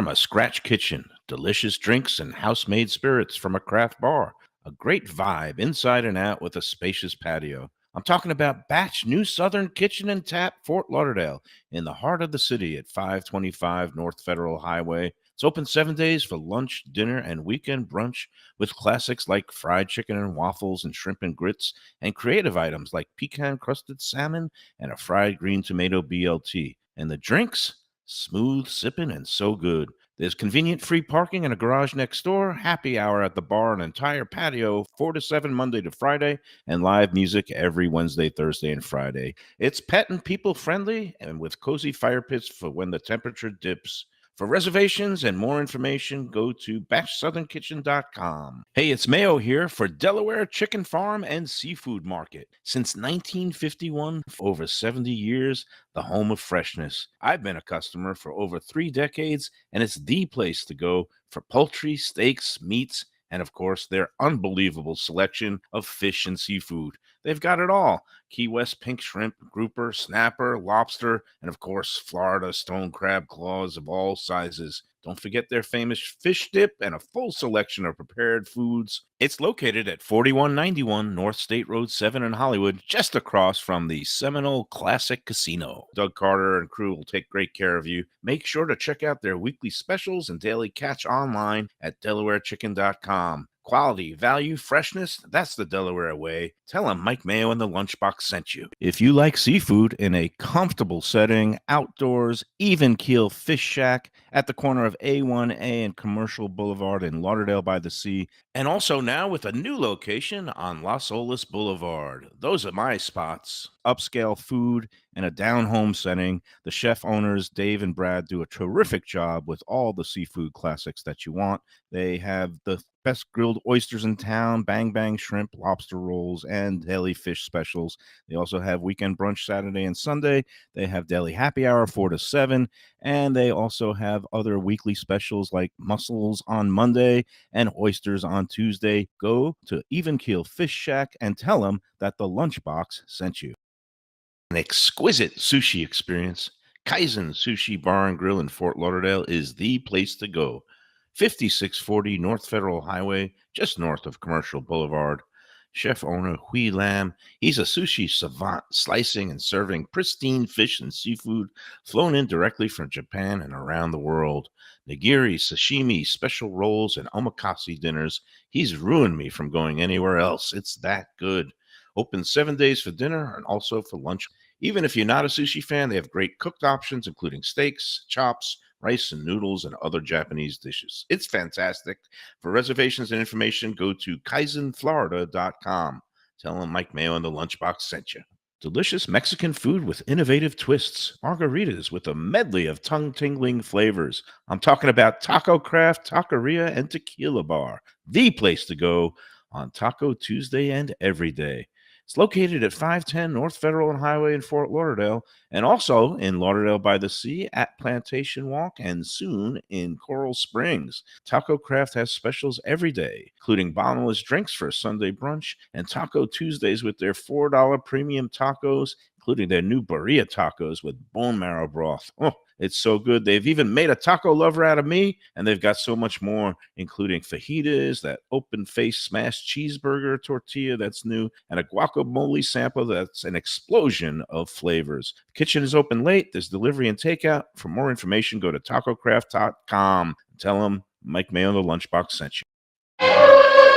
From a scratch kitchen, delicious drinks and house-made spirits from a craft bar, a great vibe inside and out with a spacious patio. I'm talking about Batch New Southern Kitchen and Tap, Fort Lauderdale, in the heart of the city at 525 North Federal Highway. It's open 7 days for lunch, dinner, and weekend brunch with classics like fried chicken and waffles and shrimp and grits, and creative items like pecan-crusted salmon and a fried green tomato BLT. And the drinks? Smooth sipping and so good. There's convenient free parking and a garage next door, happy hour at the bar, an entire patio, 4 to 7 Monday to Friday, and live music every Wednesday, Thursday, and Friday. It's pet and people friendly and with cozy fire pits for when the temperature dips. For reservations and more information, go to batchsouthernkitchen.com. Hey, it's Mayo here for Delaware Chicken Farm and Seafood Market. Since 1951, for over 70 years, the home of freshness. I've been a customer for over 3 decades, and it's the place to go for poultry, steaks, meats, and of course, their unbelievable selection of fish and seafood. They've got it all. Key West pink shrimp, grouper, snapper, lobster, and of course, Florida stone crab claws of all sizes. Don't forget their famous fish dip and a full selection of prepared foods. It's located at 4191 North State Road 7 in Hollywood, just across from the Seminole Classic Casino. Doug Carter and crew will take great care of you. Make sure to check out their weekly specials and daily catch online at DelawareChicken.com. Quality, value, freshness, that's the Delaware way. Tell them Mike Mayo and the Lunchbox sent you. If you like seafood in a comfortable setting, outdoors, even keel fish shack at the corner of A1A and Commercial Boulevard in Lauderdale by the Sea, and also now with a new location on Las Olas Boulevard. Those are my spots. Upscale food and a down-home setting. The chef owners, Dave and Brad, do a terrific job with all the seafood classics that you want. They have the best grilled oysters in town, bang bang shrimp, lobster rolls, and deli fish specials. They also have weekend brunch Saturday and Sunday. They have deli happy hour 4 to 7, and they also have other weekly specials like mussels on Monday and oysters on Tuesday. Go to Even Keel Fish Shack and tell them that the Lunchbox sent you. An exquisite sushi experience. Kaizen Sushi Bar and Grill in Fort Lauderdale is the place to go. 5640 North Federal Highway, just north of Commercial Boulevard. Chef owner Hui Lam, he's a sushi savant, slicing and serving pristine fish and seafood flown in directly from Japan and around the world. Nigiri, sashimi, special rolls, and omakase dinners. He's ruined me from going anywhere else. It's that good. Open 7 days for dinner and also for lunch. Even if you're not a sushi fan, they have great cooked options, including steaks, chops, rice and noodles, and other Japanese dishes. It's fantastic. For reservations and information, go to kaizenflorida.com. Tell them Mike Mayo and the Lunchbox sent you. Delicious Mexican food with innovative twists. Margaritas with a medley of tongue-tingling flavors. I'm talking about Taco Craft, Taqueria, and Tequila Bar. The place to go on Taco Tuesday and every day. It's located at 510 North Federal and Highway in Fort Lauderdale, and also in Lauderdale by the Sea at Plantation Walk, and soon in Coral Springs. Taco Craft has specials every day, including bottomless drinks for a Sunday brunch, and Taco Tuesdays with their $4 premium tacos, including their new birria tacos with bone marrow broth. Oh, it's so good. They've even made a taco lover out of me, and they've got so much more, including fajitas, that open-face smashed cheeseburger tortilla that's new, and a guacamole sample that's an explosion of flavors. The kitchen is open late. There's delivery and takeout. For more information, go to tacocraft.com. Tell them Mike Mayo and the Lunchbox sent you.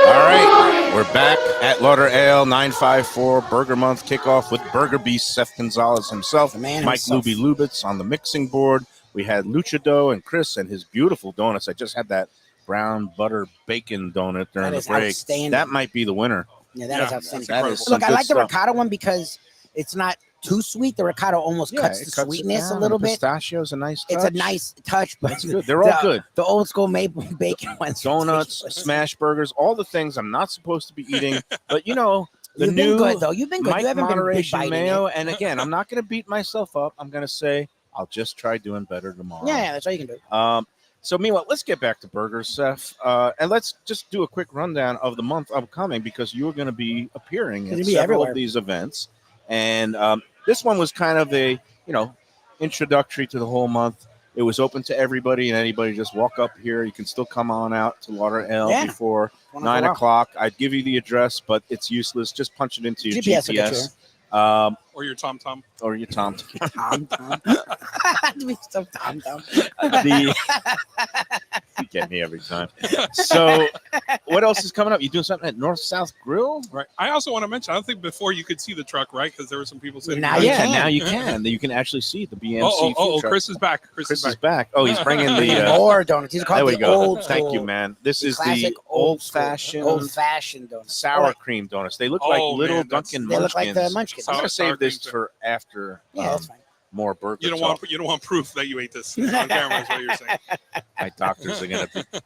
All right, we're back at LauderAle 954 Burger Month kickoff with Burger Beast Seth Gonzalez himself, The man Mike himself. Lubie Lubitz on the mixing board. We had Luchado and Chris and his beautiful donuts. I just had that brown butter bacon donut during That the is break. outstanding. That might be the winner. Yeah, that is outstanding. That is Look, I some like the good stuff. ricotta one because it's not too sweet. The ricotta almost cuts it the cuts it sweetness a down. little The bit. Pistachio's a nice touch. It's a nice touch, but It's good. They're all good. The old school maple bacon ones. are Donuts, ridiculous. smash burgers, all the things I'm not supposed to be eating. But, you know, the You've new been good though. You've been good. Mike You haven't been big Moderation biting Mayo. it. And again, I'm not going to beat myself up. I'm going to say I'll just try doing better tomorrow. Yeah, that's all you can do. So meanwhile, let's get back to burgers, Seth. And let's just do a quick rundown of the month upcoming, because you're going to be appearing Gonna at be several everywhere. of these events. And this one was kind of a, introductory to the whole month. it was open to everybody, and anybody just walk up here. You can still come on out to LauderAle Yeah. before One 9 o'clock. o'clock. I'd give you the address, but it's useless. Just punch it into your GPS will get you GPS. Or your TomTom. Or your Tom. Tom. We still Tom. You get me every time. So, what else is coming up? You doing something at North South Grill? Right. I also want to mention, I don't think before you could see the truck, right? Because there were some people saying, Now you Yeah, can. now you can. You can actually see the BMC. oh, food truck. Chris is back. Chris is back. Oh, he's bringing the. More donuts. These are There called we the go. old Thank you, school- man. This is the classic old-fashioned old-fashioned donuts. sour cream donuts. They look like Oh, little man, that's- Dunkin' They look like the Munchkins. Munchkins. I'm gonna Sour save this cream. for after Yeah, that's fine. more burger You don't talk. want proof that you ate this on camera. Is what you're saying.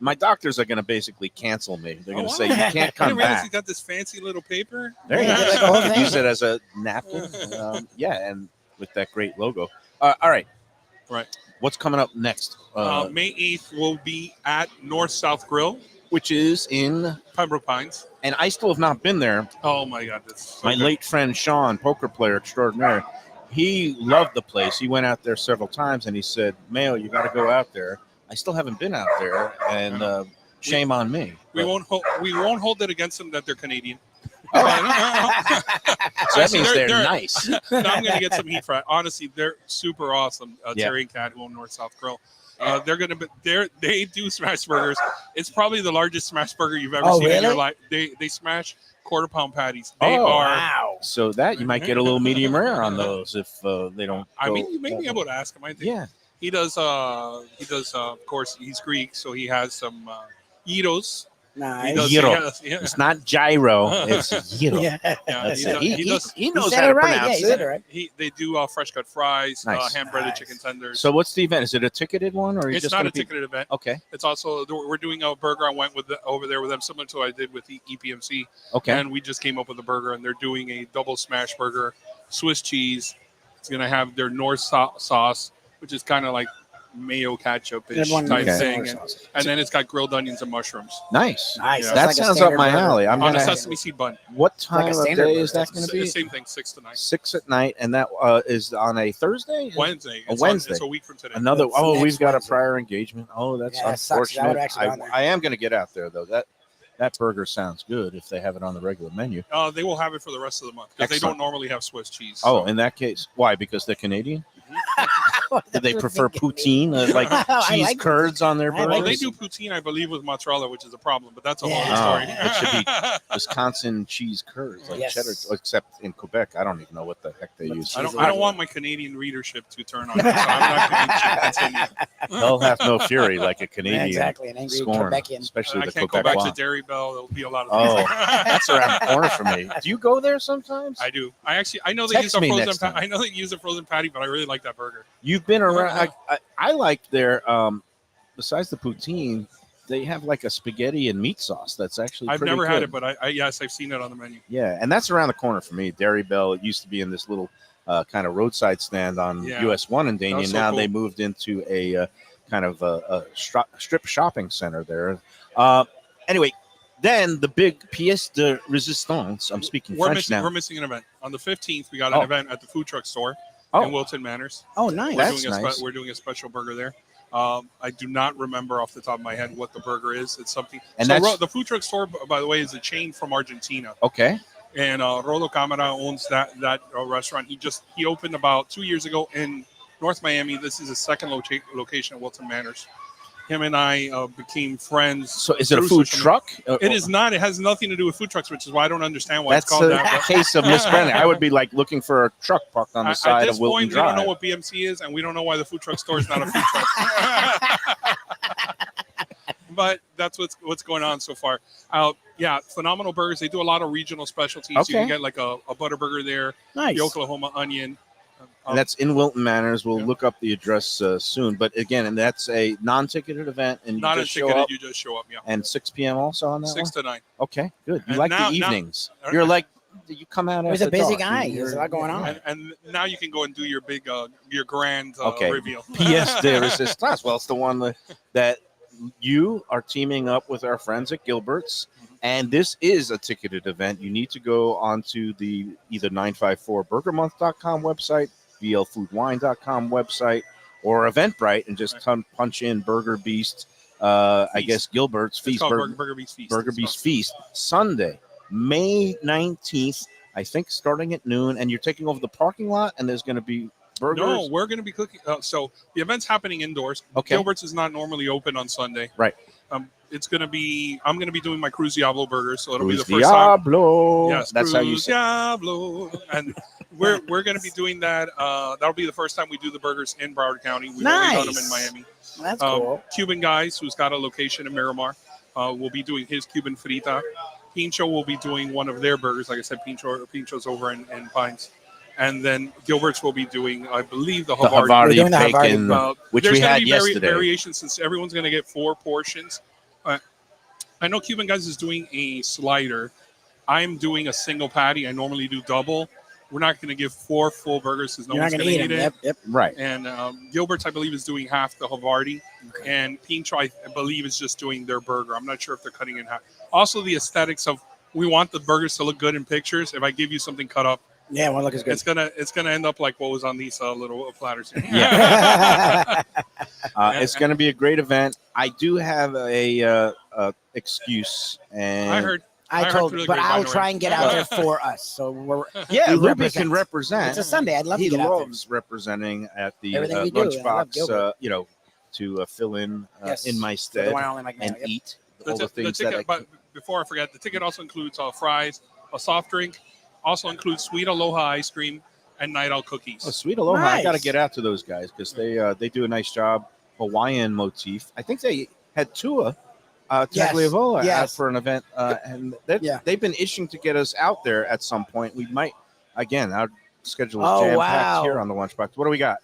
My doctors are gonna basically cancel me. They're gonna Oh, say wow. you can't I didn't come realize you back. got this fancy little paper. There you Yeah, go. like a whole You can thing. use it as a napkin. Yeah, and with that great logo. All right. Right. What's coming up next? May 8th will be at North South Grill, Which is in, Pembroke Pines. and I still have not been there. Oh my God, that's so My good. late friend Sean, poker player extraordinaire, he loved the place. He went out there several times, and he said, "Mayo, you got to go out there." I still haven't been out there, and shame on me. We But- won't hold it against them that they're Canadian. So that means they're nice. No, I'm gonna get some heat for it. Honestly, they're super awesome. Yeah. Terry and Cat who own North South Grill. They do smash burgers. It's probably the largest smash burger you've ever Oh, seen in your really? life. They smash quarter-pound patties. They Oh, are. Wow. So that you might get a little medium rare on those if they don't. I go mean, you may that be way. able to ask him. I think Yeah. he does. Of course, he's Greek, so he has some gyros. He Nice. does. Gyro. Yeah. It's not gyro. It's gyro. Yeah. Yeah, That's he it. does- He, he he- does- he You knows said how it to right. Yeah, pronounce you it. said it right. They do fresh cut fries, Nice. hand breaded Nice. chicken tenders. So what's the event? Is it a ticketed one, or are you It's just not gonna a be- ticketed event. Okay. It's also we're doing a burger. I went over there with them, similar to what I did with the EPMC, Okay. and we just came up with a burger. And they're doing a double smash burger, Swiss cheese. It's gonna have their North sauce, which is kind of like mayo ketchup ish Everyone type needs thing, more sauce. and then it's got grilled onions and mushrooms Nice. Nice. Yeah. That's That like a sounds up standard my burger. alley. I'm on a gonna. sesame seed bun. What time a of standard day burger. is that going to be? Same thing, 6 to 9. 6 at night, and that is on a Thursday. Wednesday. A It's Wednesday. It's a week from today. Another. It's Oh, next we've got Wednesday. a prior engagement. Oh, that's Yeah, it sucks. I would've unfortunate. actually gone there. I am going to get out there though. That burger sounds good if they have it on the regular menu. They will have it for the rest of the month because they Excellent. don't normally have Swiss cheese. Oh, so- in that case, why? Because they're Canadian. Do they That's prefer what they poutine, like I cheese like curds on their I like well, burgers? they do poutine, I believe, with mozzarella, which is a problem, but that's a Yeah. whole other Oh, story. it should be Wisconsin cheese curds, like Yes. cheddar. Except in Quebec, I don't even know what the heck they But use. I cheese don't want my Canadian readership to turn on me, so I'm not going to continue. They'll have no fury like a Yeah, Canadian. exactly. An angry Scorn, Quebecian. especially I the can't go Quebec back to one. Dairy Bell. There'll be a lot of Oh, things. that's around the corner for me. Do you go there sometimes? I do. I know they Text use a me frozen. next time. I know they use a frozen patty, but I really like that burger. You've been around. I like their. Besides the poutine, they have like a spaghetti and meat sauce. That's actually. I've pretty never had good. it, but yes, I've seen it on the menu. Yeah, and that's around the corner for me. Dairy Bell. It used to be in this little kind of roadside stand on Yeah. US 1 in That Dania. was so Now cool. they moved into a kind of a strip shopping center there. Anyway, then the big pièce de résistance. I'm speaking French now. We're missing an event on the 15th. We got Oh. an event at the food truck store Oh. in Wilton Manors. Oh, nice. That's We're nice. doing a special burger there. I do not remember off the top of my head what the burger is. It's something. And so that's- the food truck store, by the way, is a chain from Argentina, Okay. and Rolo Camara owns that restaurant. He opened about 2 years ago in North Miami. This is his second location at Wilton Manors. Him and I became friends. So is it a through food social truck? It is not. It has nothing to do with food trucks, which is why I don't understand why That's it's called a that. but- case of misbranding. I would be like looking for a truck parked on the At side this of Wilton point, we Drive. don't know what BMC is, and we don't know why the food truck store is not a food truck. But that's what's going on so far. Yeah, phenomenal burgers. They do a lot of regional specialties. You Okay. can get like a butter burger there, Nice. the Oklahoma onion. And that's in Wilton Manors. We'll Yeah. look up the address soon. But again, and that's a non-ticketed event, and you Not a just show ticket, up. you just show up. Yeah, And 6 p.m. also on that 6 one? to 9. Okay, good. You And like now- the now- evenings. You're like, you come out He's after a busy dark. guy. You're- There's a lot going on. And now you can go and do your big, your grand Okay. reveal. Pièce de résistance. Well, it's the one that you are teaming up with our friends at Gilbert's. And this is a ticketed event. You need to go onto the either 954burgermonth.com website, blfoodwine.com website, or Eventbrite and just punch in Burger Beast. I guess Gilbert's It's Feast. called Burger Beast Feast. Burger Beast Feast Sunday, May 19th. I think starting at noon, and you're taking over the parking lot, and there's going to be burgers. No, we're going to be cooking. So the event's happening indoors. Okay. Gilbert's is not normally open on Sunday. Right. It's going to be. I'm going to be doing my Cruz Diablo burgers, so it'll be the Cruz first time. Diablo. Yes, That's how you Cruz say. Diablo, and we're going to be doing that. That'll be the first time we do the burgers in Broward County. We've only done them in Nice. Miami. That's cool. Cuban Guys, who's got a location in Miramar, will be doing his Cuban Frita. Pincho will be doing one of their burgers. Like I said, Pincho's over in Pines. And then Gilbert's will be doing, I believe, the The Havarti. We're doing the Havarti bacon, Havarti. which There's we gonna had be yesterday. variations since everyone's going to get 4 portions. I know Cuban Guys is doing a slider. I'm doing a single patty. I normally do double. We're not going to give 4 full burgers because no You're not one's going going to to eat eat them. it. Yep. Right. And Gilbert's, I believe, is doing half the Havarti. And Pincho, I believe, is just doing their burger. I'm not sure if they're cutting in half. Also, the aesthetics of we want the burgers to look good in pictures. If I give you something cut up, Yeah, one look is good. it's gonna end up like what was on these little platters here. It's going to be a great event. I do have a excuse, and I heard. I heard told, through the but grapevine I'll already. try and get out there for us. So we're yeah, he Lubie can represents. represent. It's a Sunday. I'd love He to get out there. loves representing at the Everything we do. I love Lunchbox. Gilbert. To fill in Yes. in my For the stead one and only Mike Mayo. and Yep. eat The all the things that I ticket, but before I forget, the ticket also includes fries, a soft drink, also includes sweet Aloha ice cream and Night Owl cookies. Oh, Sweet Aloha! I got to Nice. get out to those guys because they do a nice job. Hawaiian motif. I think they had Tua Yes. Tagliavola out Yes. for an event, and Yeah. they've been itching to get us out there at some point. We might again. Our schedule is Oh, jam packed wow. here on the Lunchbox. What do we got?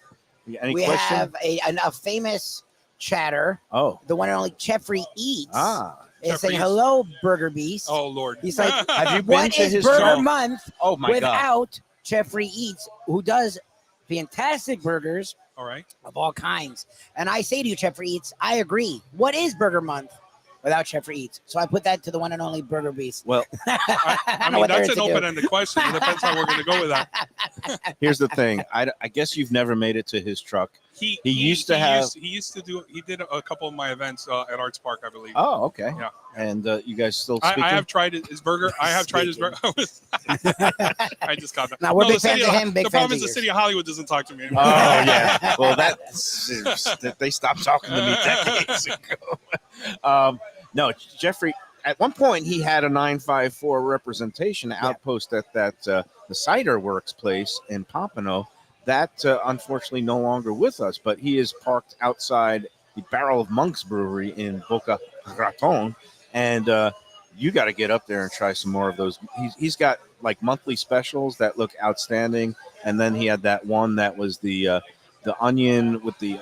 Any We question? have a famous chatter, Oh, the one and only Jeffrey Eats. Is Jeffrey saying Eats. hello, Burger Beast. Oh Lord! He's like, have you been what to is his Burger show? Month Oh my god! without Jeffrey Eats, who does fantastic burgers All right. of all kinds? And I say to you, Jeffrey Eats, I agree. What is Burger Month without Jeffrey Eats? So I put that to the one and only Burger Beast. Well, I don't know mean, what there that's is an to do. open-ended question. It depends how we're going to go with that. here's the thing. I guess you've never made it to his truck. He used to have- He did a couple of my events at Arts Park, I believe. Oh, okay. Yeah. And you guys still I speaking? have tried his burger. I have tried his burger. I just got that. Now, we're the big fans city of him, big The problem fans is the of city of Hollywood doesn't talk to me anymore. Oh yeah. Well, they stopped talking to me decades ago. No, Jeffrey. At one point, he had a 954 representation outpost at that the Cider Works place in Pompano. That unfortunately no longer with us, but he is parked outside the Barrel of Monks Brewery in Boca Raton, and you got to get up there and try some more of those. He's got like monthly specials that look outstanding, and then he had that one that was the onion with the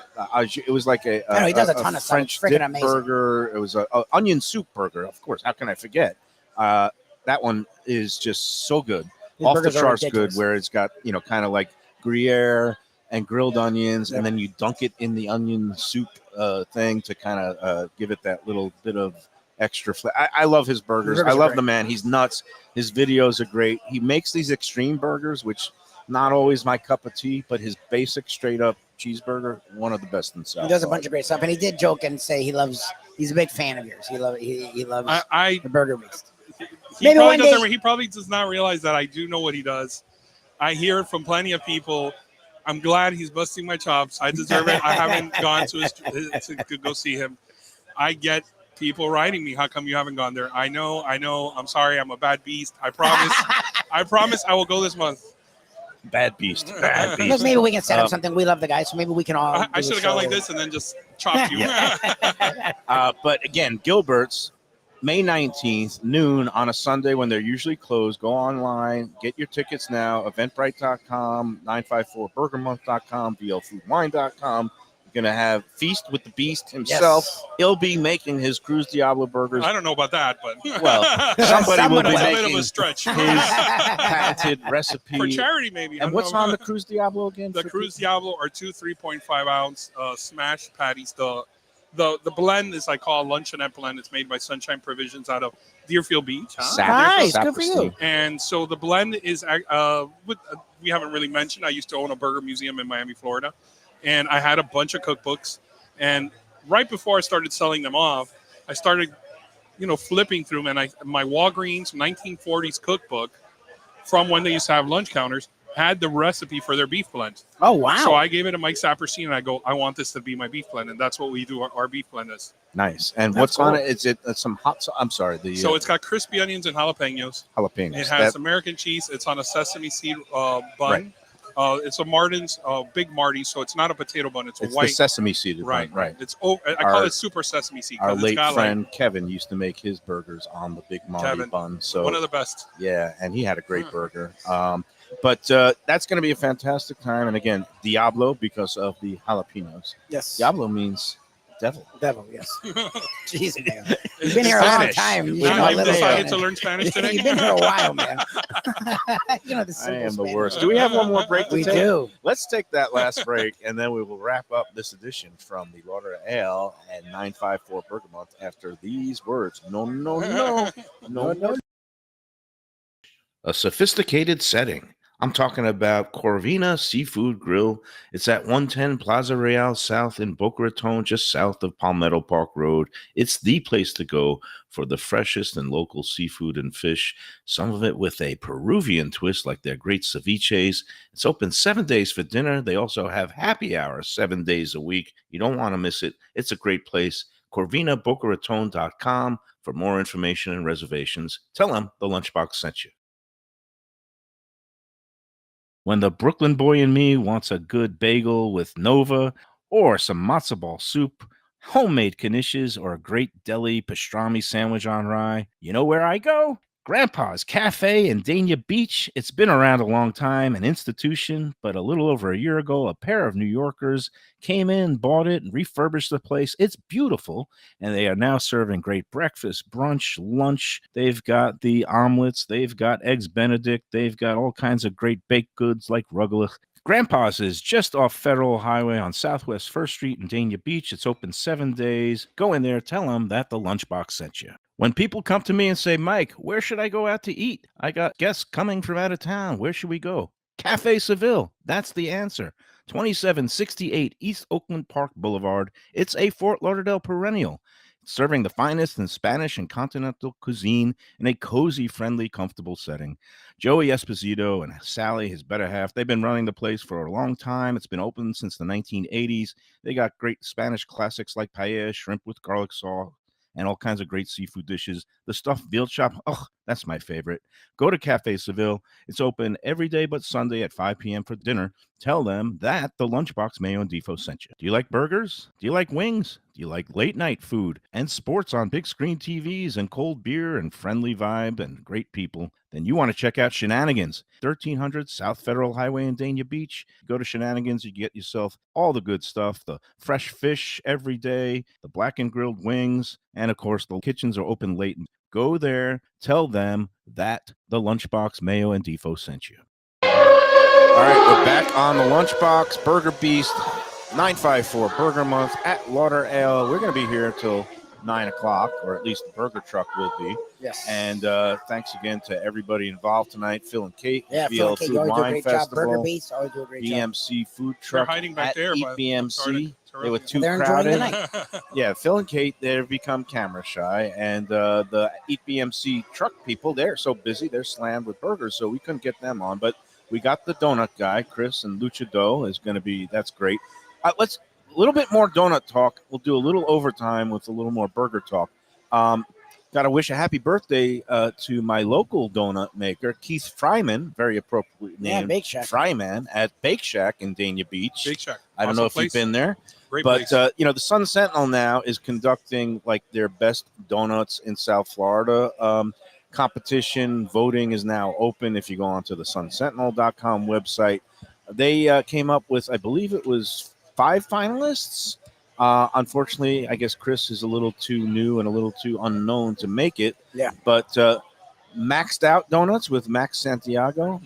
it was like a I know, he does a ton of stuff. French It's freaking dip amazing. burger. It was a onion soup burger, of course. How can I forget? That one is just so good, His off the burgers are charts ridiculous. good. Where it's got kind of like Gruyere and grilled onions, and then you dunk it in the onion soup thing to kind of give it that little bit of extra flavor. I love his burgers. burgers I are love great. the man. He's nuts. His videos are great. He makes these extreme burgers, which not always my cup of tea, but his basic straight up cheeseburger, one of the best in South. He does a bunch of great stuff, and he did joke and say he's a big fan of yours. He loves I the Burger Beast. he Maybe probably one doesn't. day- He probably does not realize that I do know what he does. I hear it from plenty of people. I'm glad he's busting my chops. I deserve it. I haven't gone to to go see him. I get people writing me, how come you haven't gone there? I know. I'm sorry. I'm a bad beast. I promise I will go this month. Bad beast. Bad Look, beast. maybe we can set up something. We love the guy, so maybe we can all. I do a should have gone like show. this and then just chopped you. But again, Gilbert's, May 19th, noon on a Sunday when they're usually closed. Go online, get your tickets now. Eventbrite.com, 954burgermonth.com, VLFoodWine.com. You're going to have Feast with the Beast himself. Yes. He'll be making his Cruz Diablo burgers. I don't know about that, but Well, somebody will Someone be that's a bit making of a his stretch patented recipe. for charity, maybe. I And don't what's know. on the Cruz Diablo again? The for Cruz people? Diablo are 2 3.5 ounce smashed patties. The blend is I call luncheonette blend. It's made by Sunshine Provisions out of Deerfield Beach. Huh? Nice, good for you. Saperstein. And so the blend is we haven't really mentioned. I used to own a burger museum in Miami, Florida, and I had a bunch of cookbooks. And right before I started selling them off, I started, flipping through them, and my Walgreens 1940s cookbook from when they used to have lunch counters had the recipe for their beef blend. Oh, wow. So I gave it to Mike Saperstein, and I go, I want this to be my beef blend, and that's what we do. Our beef blend is. Nice. And That's what's on cool. it? Is it some hot? I'm sorry. So it's got crispy onions and jalapenos. jalapenos. It has American cheese. It's on a sesame seed bun. Right. It's a Martin's Big Marty, so it's not a potato bun. It's the white. sesame seeded Right. bun. Right. It's I call it super sesame seed. Our 'cause it's late got friend Kevin used to make his burgers on the Big Marty Kevin, bun. So one of the best. yeah, and he had a great burger. But that's going to be a fantastic time. And again, Diablo because of the jalapenos. Yes. Diablo means devil. Devil, yes. Jeez, man. You've been here a long Spanish. time. You We should Now know a you've little decided bit. to learn Spanish today. You've been here a while, man. You know the I simple am the Spanish. worst. Do we have one more break to We take? do. Let's take that last break, and then we will wrap up this edition from the LauderAle and 954 Burger Month after these words. No, no, no. No, no. A sophisticated setting. I'm talking about Corvina Seafood Grill. It's at 110 Plaza Real South in Boca Raton, just south of Palmetto Park Road. It's the place to go for the freshest and local seafood and fish, some of it with a Peruvian twist like their great ceviches. It's open 7 days for dinner. They also have happy hours 7 days a week. You don't want to miss it. It's a great place. CorvinaBocaRaton.com for more information and reservations. Tell them the Lunchbox sent you. When the Brooklyn boy in me wants a good bagel with Nova or some matzo ball soup, homemade knishes, or a great deli pastrami sandwich on rye, you know where I go? Grandpa's Cafe in Dania Beach. It's been around a long time, an institution, but a little over a year ago, a pair of New Yorkers came in, bought it, and refurbished the place. It's beautiful, and they are now serving great breakfast, brunch, lunch. They've got the omelets, they've got eggs Benedict, they've got all kinds of great baked goods like rugelach. Grandpa's is just off Federal Highway on Southwest 1st Street in Dania Beach. It's open 7 days. Go in there, tell them that the Lunchbox sent you. When people come to me and say, Mike, where should I go out to eat? I got guests coming from out of town. Where should we go? Cafe Seville. That's the answer. 2768 East Oakland Park Boulevard. It's a Fort Lauderdale perennial. Serving the finest in Spanish and continental cuisine in a cozy, friendly, comfortable setting. Joey Esposito and Sally, his better half, they've been running the place for a long time. It's been open since the 1980s. They got great Spanish classics like paella, shrimp with garlic sauce, and all kinds of great seafood dishes. The stuffed veal chop, oh, that's my favorite. Go to Cafe Seville. It's open every day but Sunday at 5 p.m. for dinner. Tell them that the Lunchbox Mayo and Defo sent you. Do you like burgers? Do you like wings? Do you like late night food and sports on big screen TVs and cold beer and friendly vibe and great people? Then you want to check out Shenanigans, 1300 South Federal Highway in Dania Beach. Go to Shenanigans, you get yourself all the good stuff, the fresh fish every day, the blackened grilled wings, and of course, the kitchens are open late. Go there, tell them that the Lunchbox Mayo and Defo sent you. All right, we're back on the Lunchbox Burger Beast 954 Burger Month at LauderAle. We're going to be here till 9 o'clock, or at least the burger truck will be. Yes. And thanks again to everybody involved tonight. Phil and Kate, Yeah, VL Phil and Kate, Food you always do a Wine great job. Burger Festival, Beast always do a great job. BMC Food They're Truck hiding back at there, Eat but BMC. They were too They're enjoying the crowded. night. Yeah, Phil and Kate, they've become camera shy. And the Eat BMC truck people, they're so busy, they're slammed with burgers, so we couldn't get them on. But we got the donut guy, Chris, and Luchado is going to be, that's great. Let's a little bit more donut talk. We'll do a little overtime with a little more burger talk. Got to wish a happy birthday to my local donut maker, Keith Fryman, very appropriately named Bake Shack. Fryman at Bake Shack in Dania Beach. Bake Shack. I don't know if Awesome you've place. been there, Great but place. the Sun Sentinel now is conducting like their best donuts in South Florida competition. Voting is now open. If you go onto the sunsentinel.com website, they came up with, I believe it was 5 finalists. Unfortunately, I guess Chris is a little too new and a little too unknown to make it. Yeah. But Maxed Out Donuts with Max Santiago.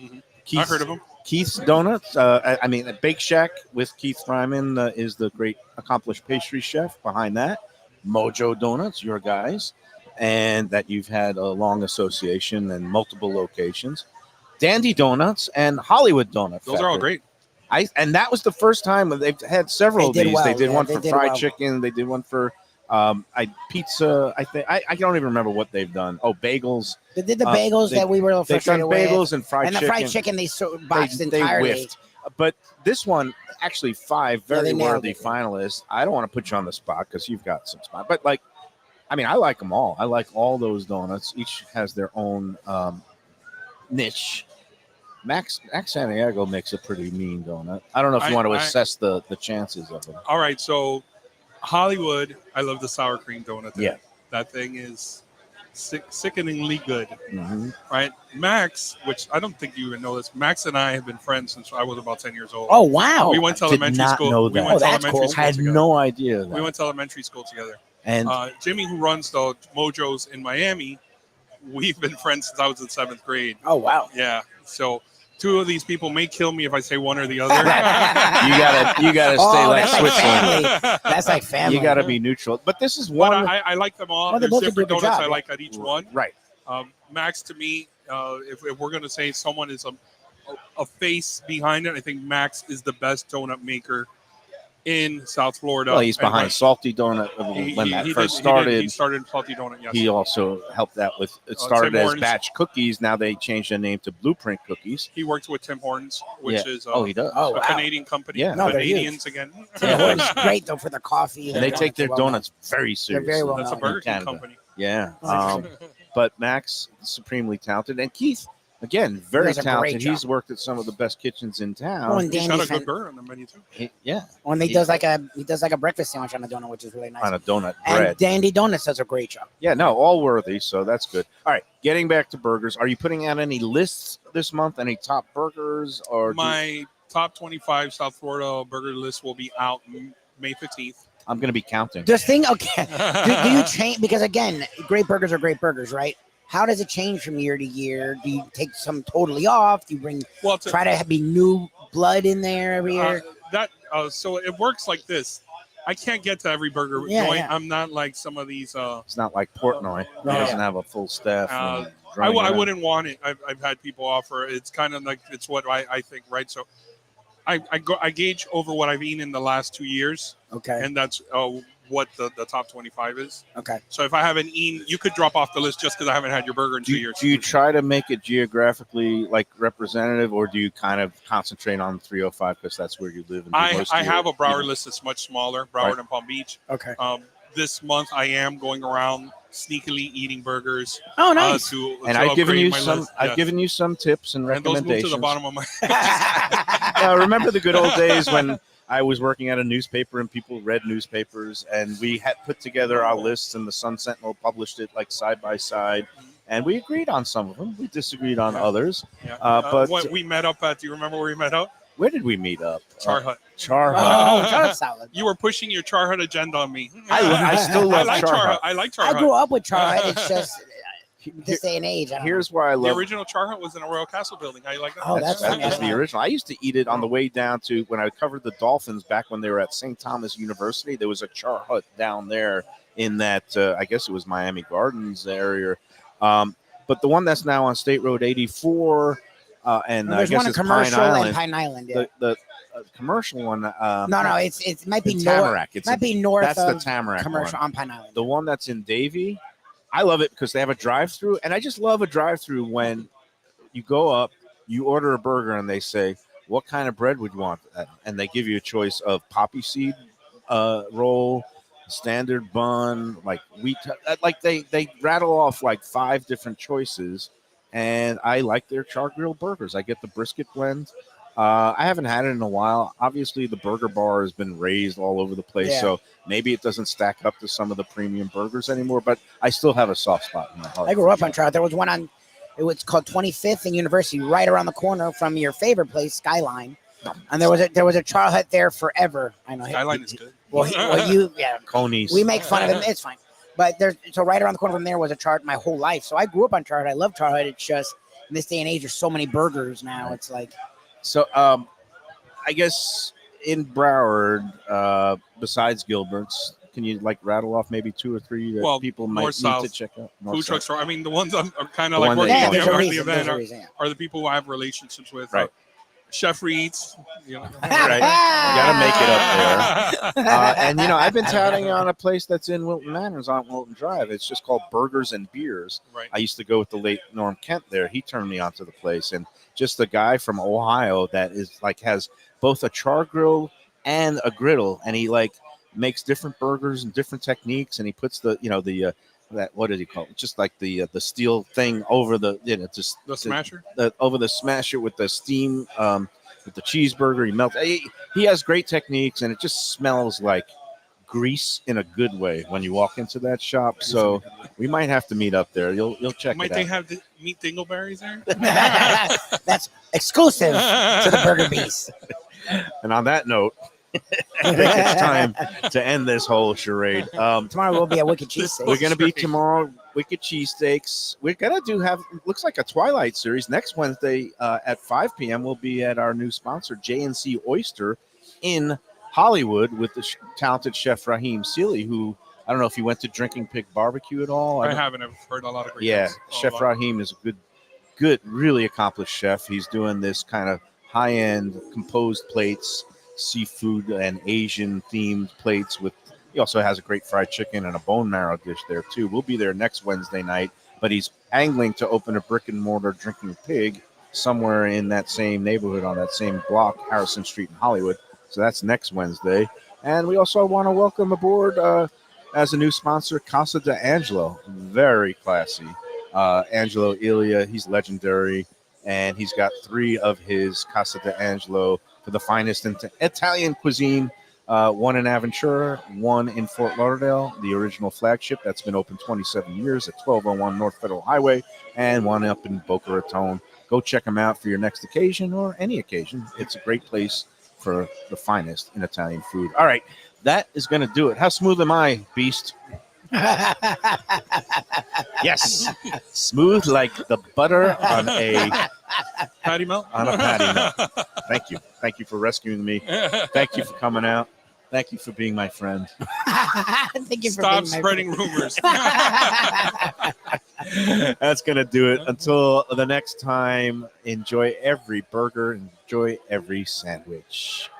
I heard of them. Keith's Donuts. At Bake Shack with Keith Fryman is the great accomplished pastry chef behind that. Mojo Donuts, your guys, and that you've had a long association and multiple locations. Dandy Donuts and Hollywood Donuts. Those are all great. And that was the first time they've had several They of did these. well, They did yeah, one they for did fried well. chicken. They did one for pizza. I think I don't even remember what they've done. Oh, bagels. They did the bagels that we were a little They've done frustrated with. bagels and fried And the chicken. fried chicken they botched They entirely. whiffed. But this one, actually, 5 Yeah, very they nailed worthy it. finalists. I don't want to put you on the spot because you've got some spot. But I like them all. I like all those donuts. Each has their own niche. Max Santiago makes a pretty mean donut. I don't know if you want to assess the chances of it. All right, so Hollywood, I love the sour cream donut. There. Yeah. That thing is sickeningly good, Mm-hmm. right? Max, which I don't think you even know this, Max and I have been friends since I was about 10 years old. Oh, wow. We went to elementary school. Know We that. went to that's elementary cool. school I had together. no idea. We went to elementary school together. And Jimmy, who runs the Mojos in Miami, we've been friends since I was in 7th grade. Oh, wow. Yeah. So 2 of these people may kill me if I say one or the other. you gotta stay like that's like Switzerland. family. That's like family. You gotta be neutral. But this is But one. I like them all. Well, they There's both do a different good donuts job, I yeah. like at each one. Right. Max, to me, if we're going to say someone is a face behind it, I think Max is the best donut maker in South Florida. Well, he's And behind when Salty Donut when that first started. He started Salty Donut, yes. He also helped that with. It started Tim as Hortons. Batch Cookies. Now they changed the name to Blueprint Cookies. He works with Tim Hortons, which Yeah. is He does. Oh, a wow. Canadian company. Yeah. No, they're huge. Canadians again. Tim Hortons is great, though, for the coffee. And they take their well known. donuts very seriously. very well That's a known. Burger King Canada. company. Yeah. Oh, But Max, supremely talented. And Keith, again, very does a great talented. job. He's worked at some of the best kitchens in town. Oh, and He's got Danny's a good fan- burger on the menu, too. Yeah. when he does like a breakfast sandwich on a donut, which is really nice. On a donut And bread. Dandy Donuts does a great job. Yeah, no, all worthy, so that's good. All right, getting back to burgers. Are you putting out any lists this month? Any top burgers? Or My top 25 South Florida burger list will be out May 15th. I'm going to be counting. Does thing okay? do you change? Because again, great burgers are great burgers, right? How does it change from year to year? Do you take some totally off? Do you bring try to be new blood in there every year? So it works like this. I can't get to every burger Yeah, joint. yeah. I'm not like some of these. It's not like Portnoy. It Right. doesn't have a full staff. I wouldn't want it. I've had people offer. It's kind of like it's what I think, right? So I gauge over what I've eaten in the last 2 years, Okay. and that's what the top 25 is. Okay. So if I haven't eaten, you could drop off the list just because I haven't had your burger in 2 years. Do you try to make it geographically like representative, or do you kind of concentrate on 305 because that's where you live? And do most I of your- have a Broward list that's much smaller, Broward Right. and Palm Beach. Okay. This month I am going around sneakily eating burgers. Oh, nice. And to I've given upgrade you my some. list. I've Yes. given you some tips and And those move recommendations. to the bottom of my. Remember the good old days when I was working at a newspaper and people read newspapers, and we had put together our lists, and the Sun Sentinel published it like side by side, and we agreed on some of them. We disagreed on others. Yeah. But What we met up at? Do you remember where we met up? where did we meet up? Char Hut. Char Hut. Oh, Char salad. You were pushing your Char Hut agenda on me. I still I love like Char Hut. I like Char I Hut. grew up with Char Hut. It's just this day and age. I don't Here's why I The love. original Char Hut was in a Royal Castle building. How you like that? Oh, that's that funny. is the original. I used to eat it on the way down to when I covered the Dolphins back when they were at St. Thomas University. There was a Char Hut down there in that I guess it was Miami Gardens area. But the one that's now on State Road 84, and I There's guess one in it's Pine commercial and Island. Pine Island. Yeah. The commercial one. No, it might be the north. Tamarack. It's Might be north that's of the Tamarack commercial one. on Pine Island. The one that's in Davie, I love it because they have a drive-through, and I just love a drive-through when you go up, you order a burger, and they say, "What kind of bread would you want?" And they give you a choice of poppy seed roll, standard bun, like wheat. Like they rattle off like 5 different choices, and I like their char grill burgers. I get the brisket blend. I haven't had it in a while. Obviously, the burger bar has been raised all over the place, Yeah. so maybe it doesn't stack up to some of the premium burgers anymore. But I still have a soft spot in my heart. I grew up on Char Hut. There was one on, it was called 25th and University, right around the corner from your favorite place, Skyline. And there was a Char Hut there forever. I know. Skyline is good. Yeah. Coney's. We make fun of it. It's fine. But so right around the corner from there was a Char Hut my whole life. So I grew up on Char Hut. I love Char Hut. It's just in this day and age, there's so many burgers now. It's like. So, I guess in Broward, besides Gilbert's, can you like rattle off maybe 2 or 3 that people might North, need South, to check out? Food truck store. I mean, the ones I'm kind The of like one working that Yeah, you with there's a the reason. event There's a reason. Yeah. are the people who I have relationships with. Right. Chef Reed's. Right. Gotta make it up there. And I've been touting on a place that's in Wilton Manors on Wilton Drive. It's just called Burgers and Beers. Right. I used to go with the late Norm Kent there. He turned me onto the place, and just a guy from Ohio that is has both a char grill and a griddle, and he makes different burgers and different techniques, and he puts the that, what did he call it? Just like the steel thing over the just The smasher. over the smasher with the steam with the cheeseburger. He melts. He has great techniques, and it just smells like grease in a good way when you walk into that shop. So we might have to meet up there. You'll check Might it they out. have the meat dingleberries there? That's exclusive to the Burger Beast. And on that note, I think it's time to end this whole charade. Tomorrow we'll be at Wicked Cheesesteaks. We're going to be tomorrow, Wicked Cheesesteaks. We're going to looks like a Twilight series. Next Wednesday at 5 p.m. we'll be at our new sponsor, J&C Oyster, in Hollywood with the talented chef Raheem Seeley, who, I don't know if you went to Drinking Pig Barbecue at all. I haven't. I've heard a lot of great Yeah, things. Chef Raheem is a good, really accomplished chef. He's doing this kind of high-end composed plates, seafood and Asian themed plates he also has a great fried chicken and a bone marrow dish there too. We'll be there next Wednesday night, but he's angling to open a brick and mortar Drinking Pig somewhere in that same neighborhood on that same block, Harrison Street in Hollywood. So that's next Wednesday. And we also want to welcome aboard as a new sponsor, Casa de Angelo. Very classy. Angelo Ilia, he's legendary, and he's got 3 of his Casa de Angelo for the finest Italian cuisine, one in Aventura, one in Fort Lauderdale, the original flagship that's been open 27 years at 1201 North Federal Highway, and one up in Boca Raton. Go check them out for your next occasion or any occasion. It's a great place for the finest in Italian food. All right, that is going to do it. How smooth am I, Beast? Yes, smooth like the butter on a patty melt. Thank you for rescuing me. Thank you for coming out. Thank you for being my friend. Thank you for Stop being my spreading rumors. That's gonna do it. Until the next time, enjoy every burger, enjoy every sandwich.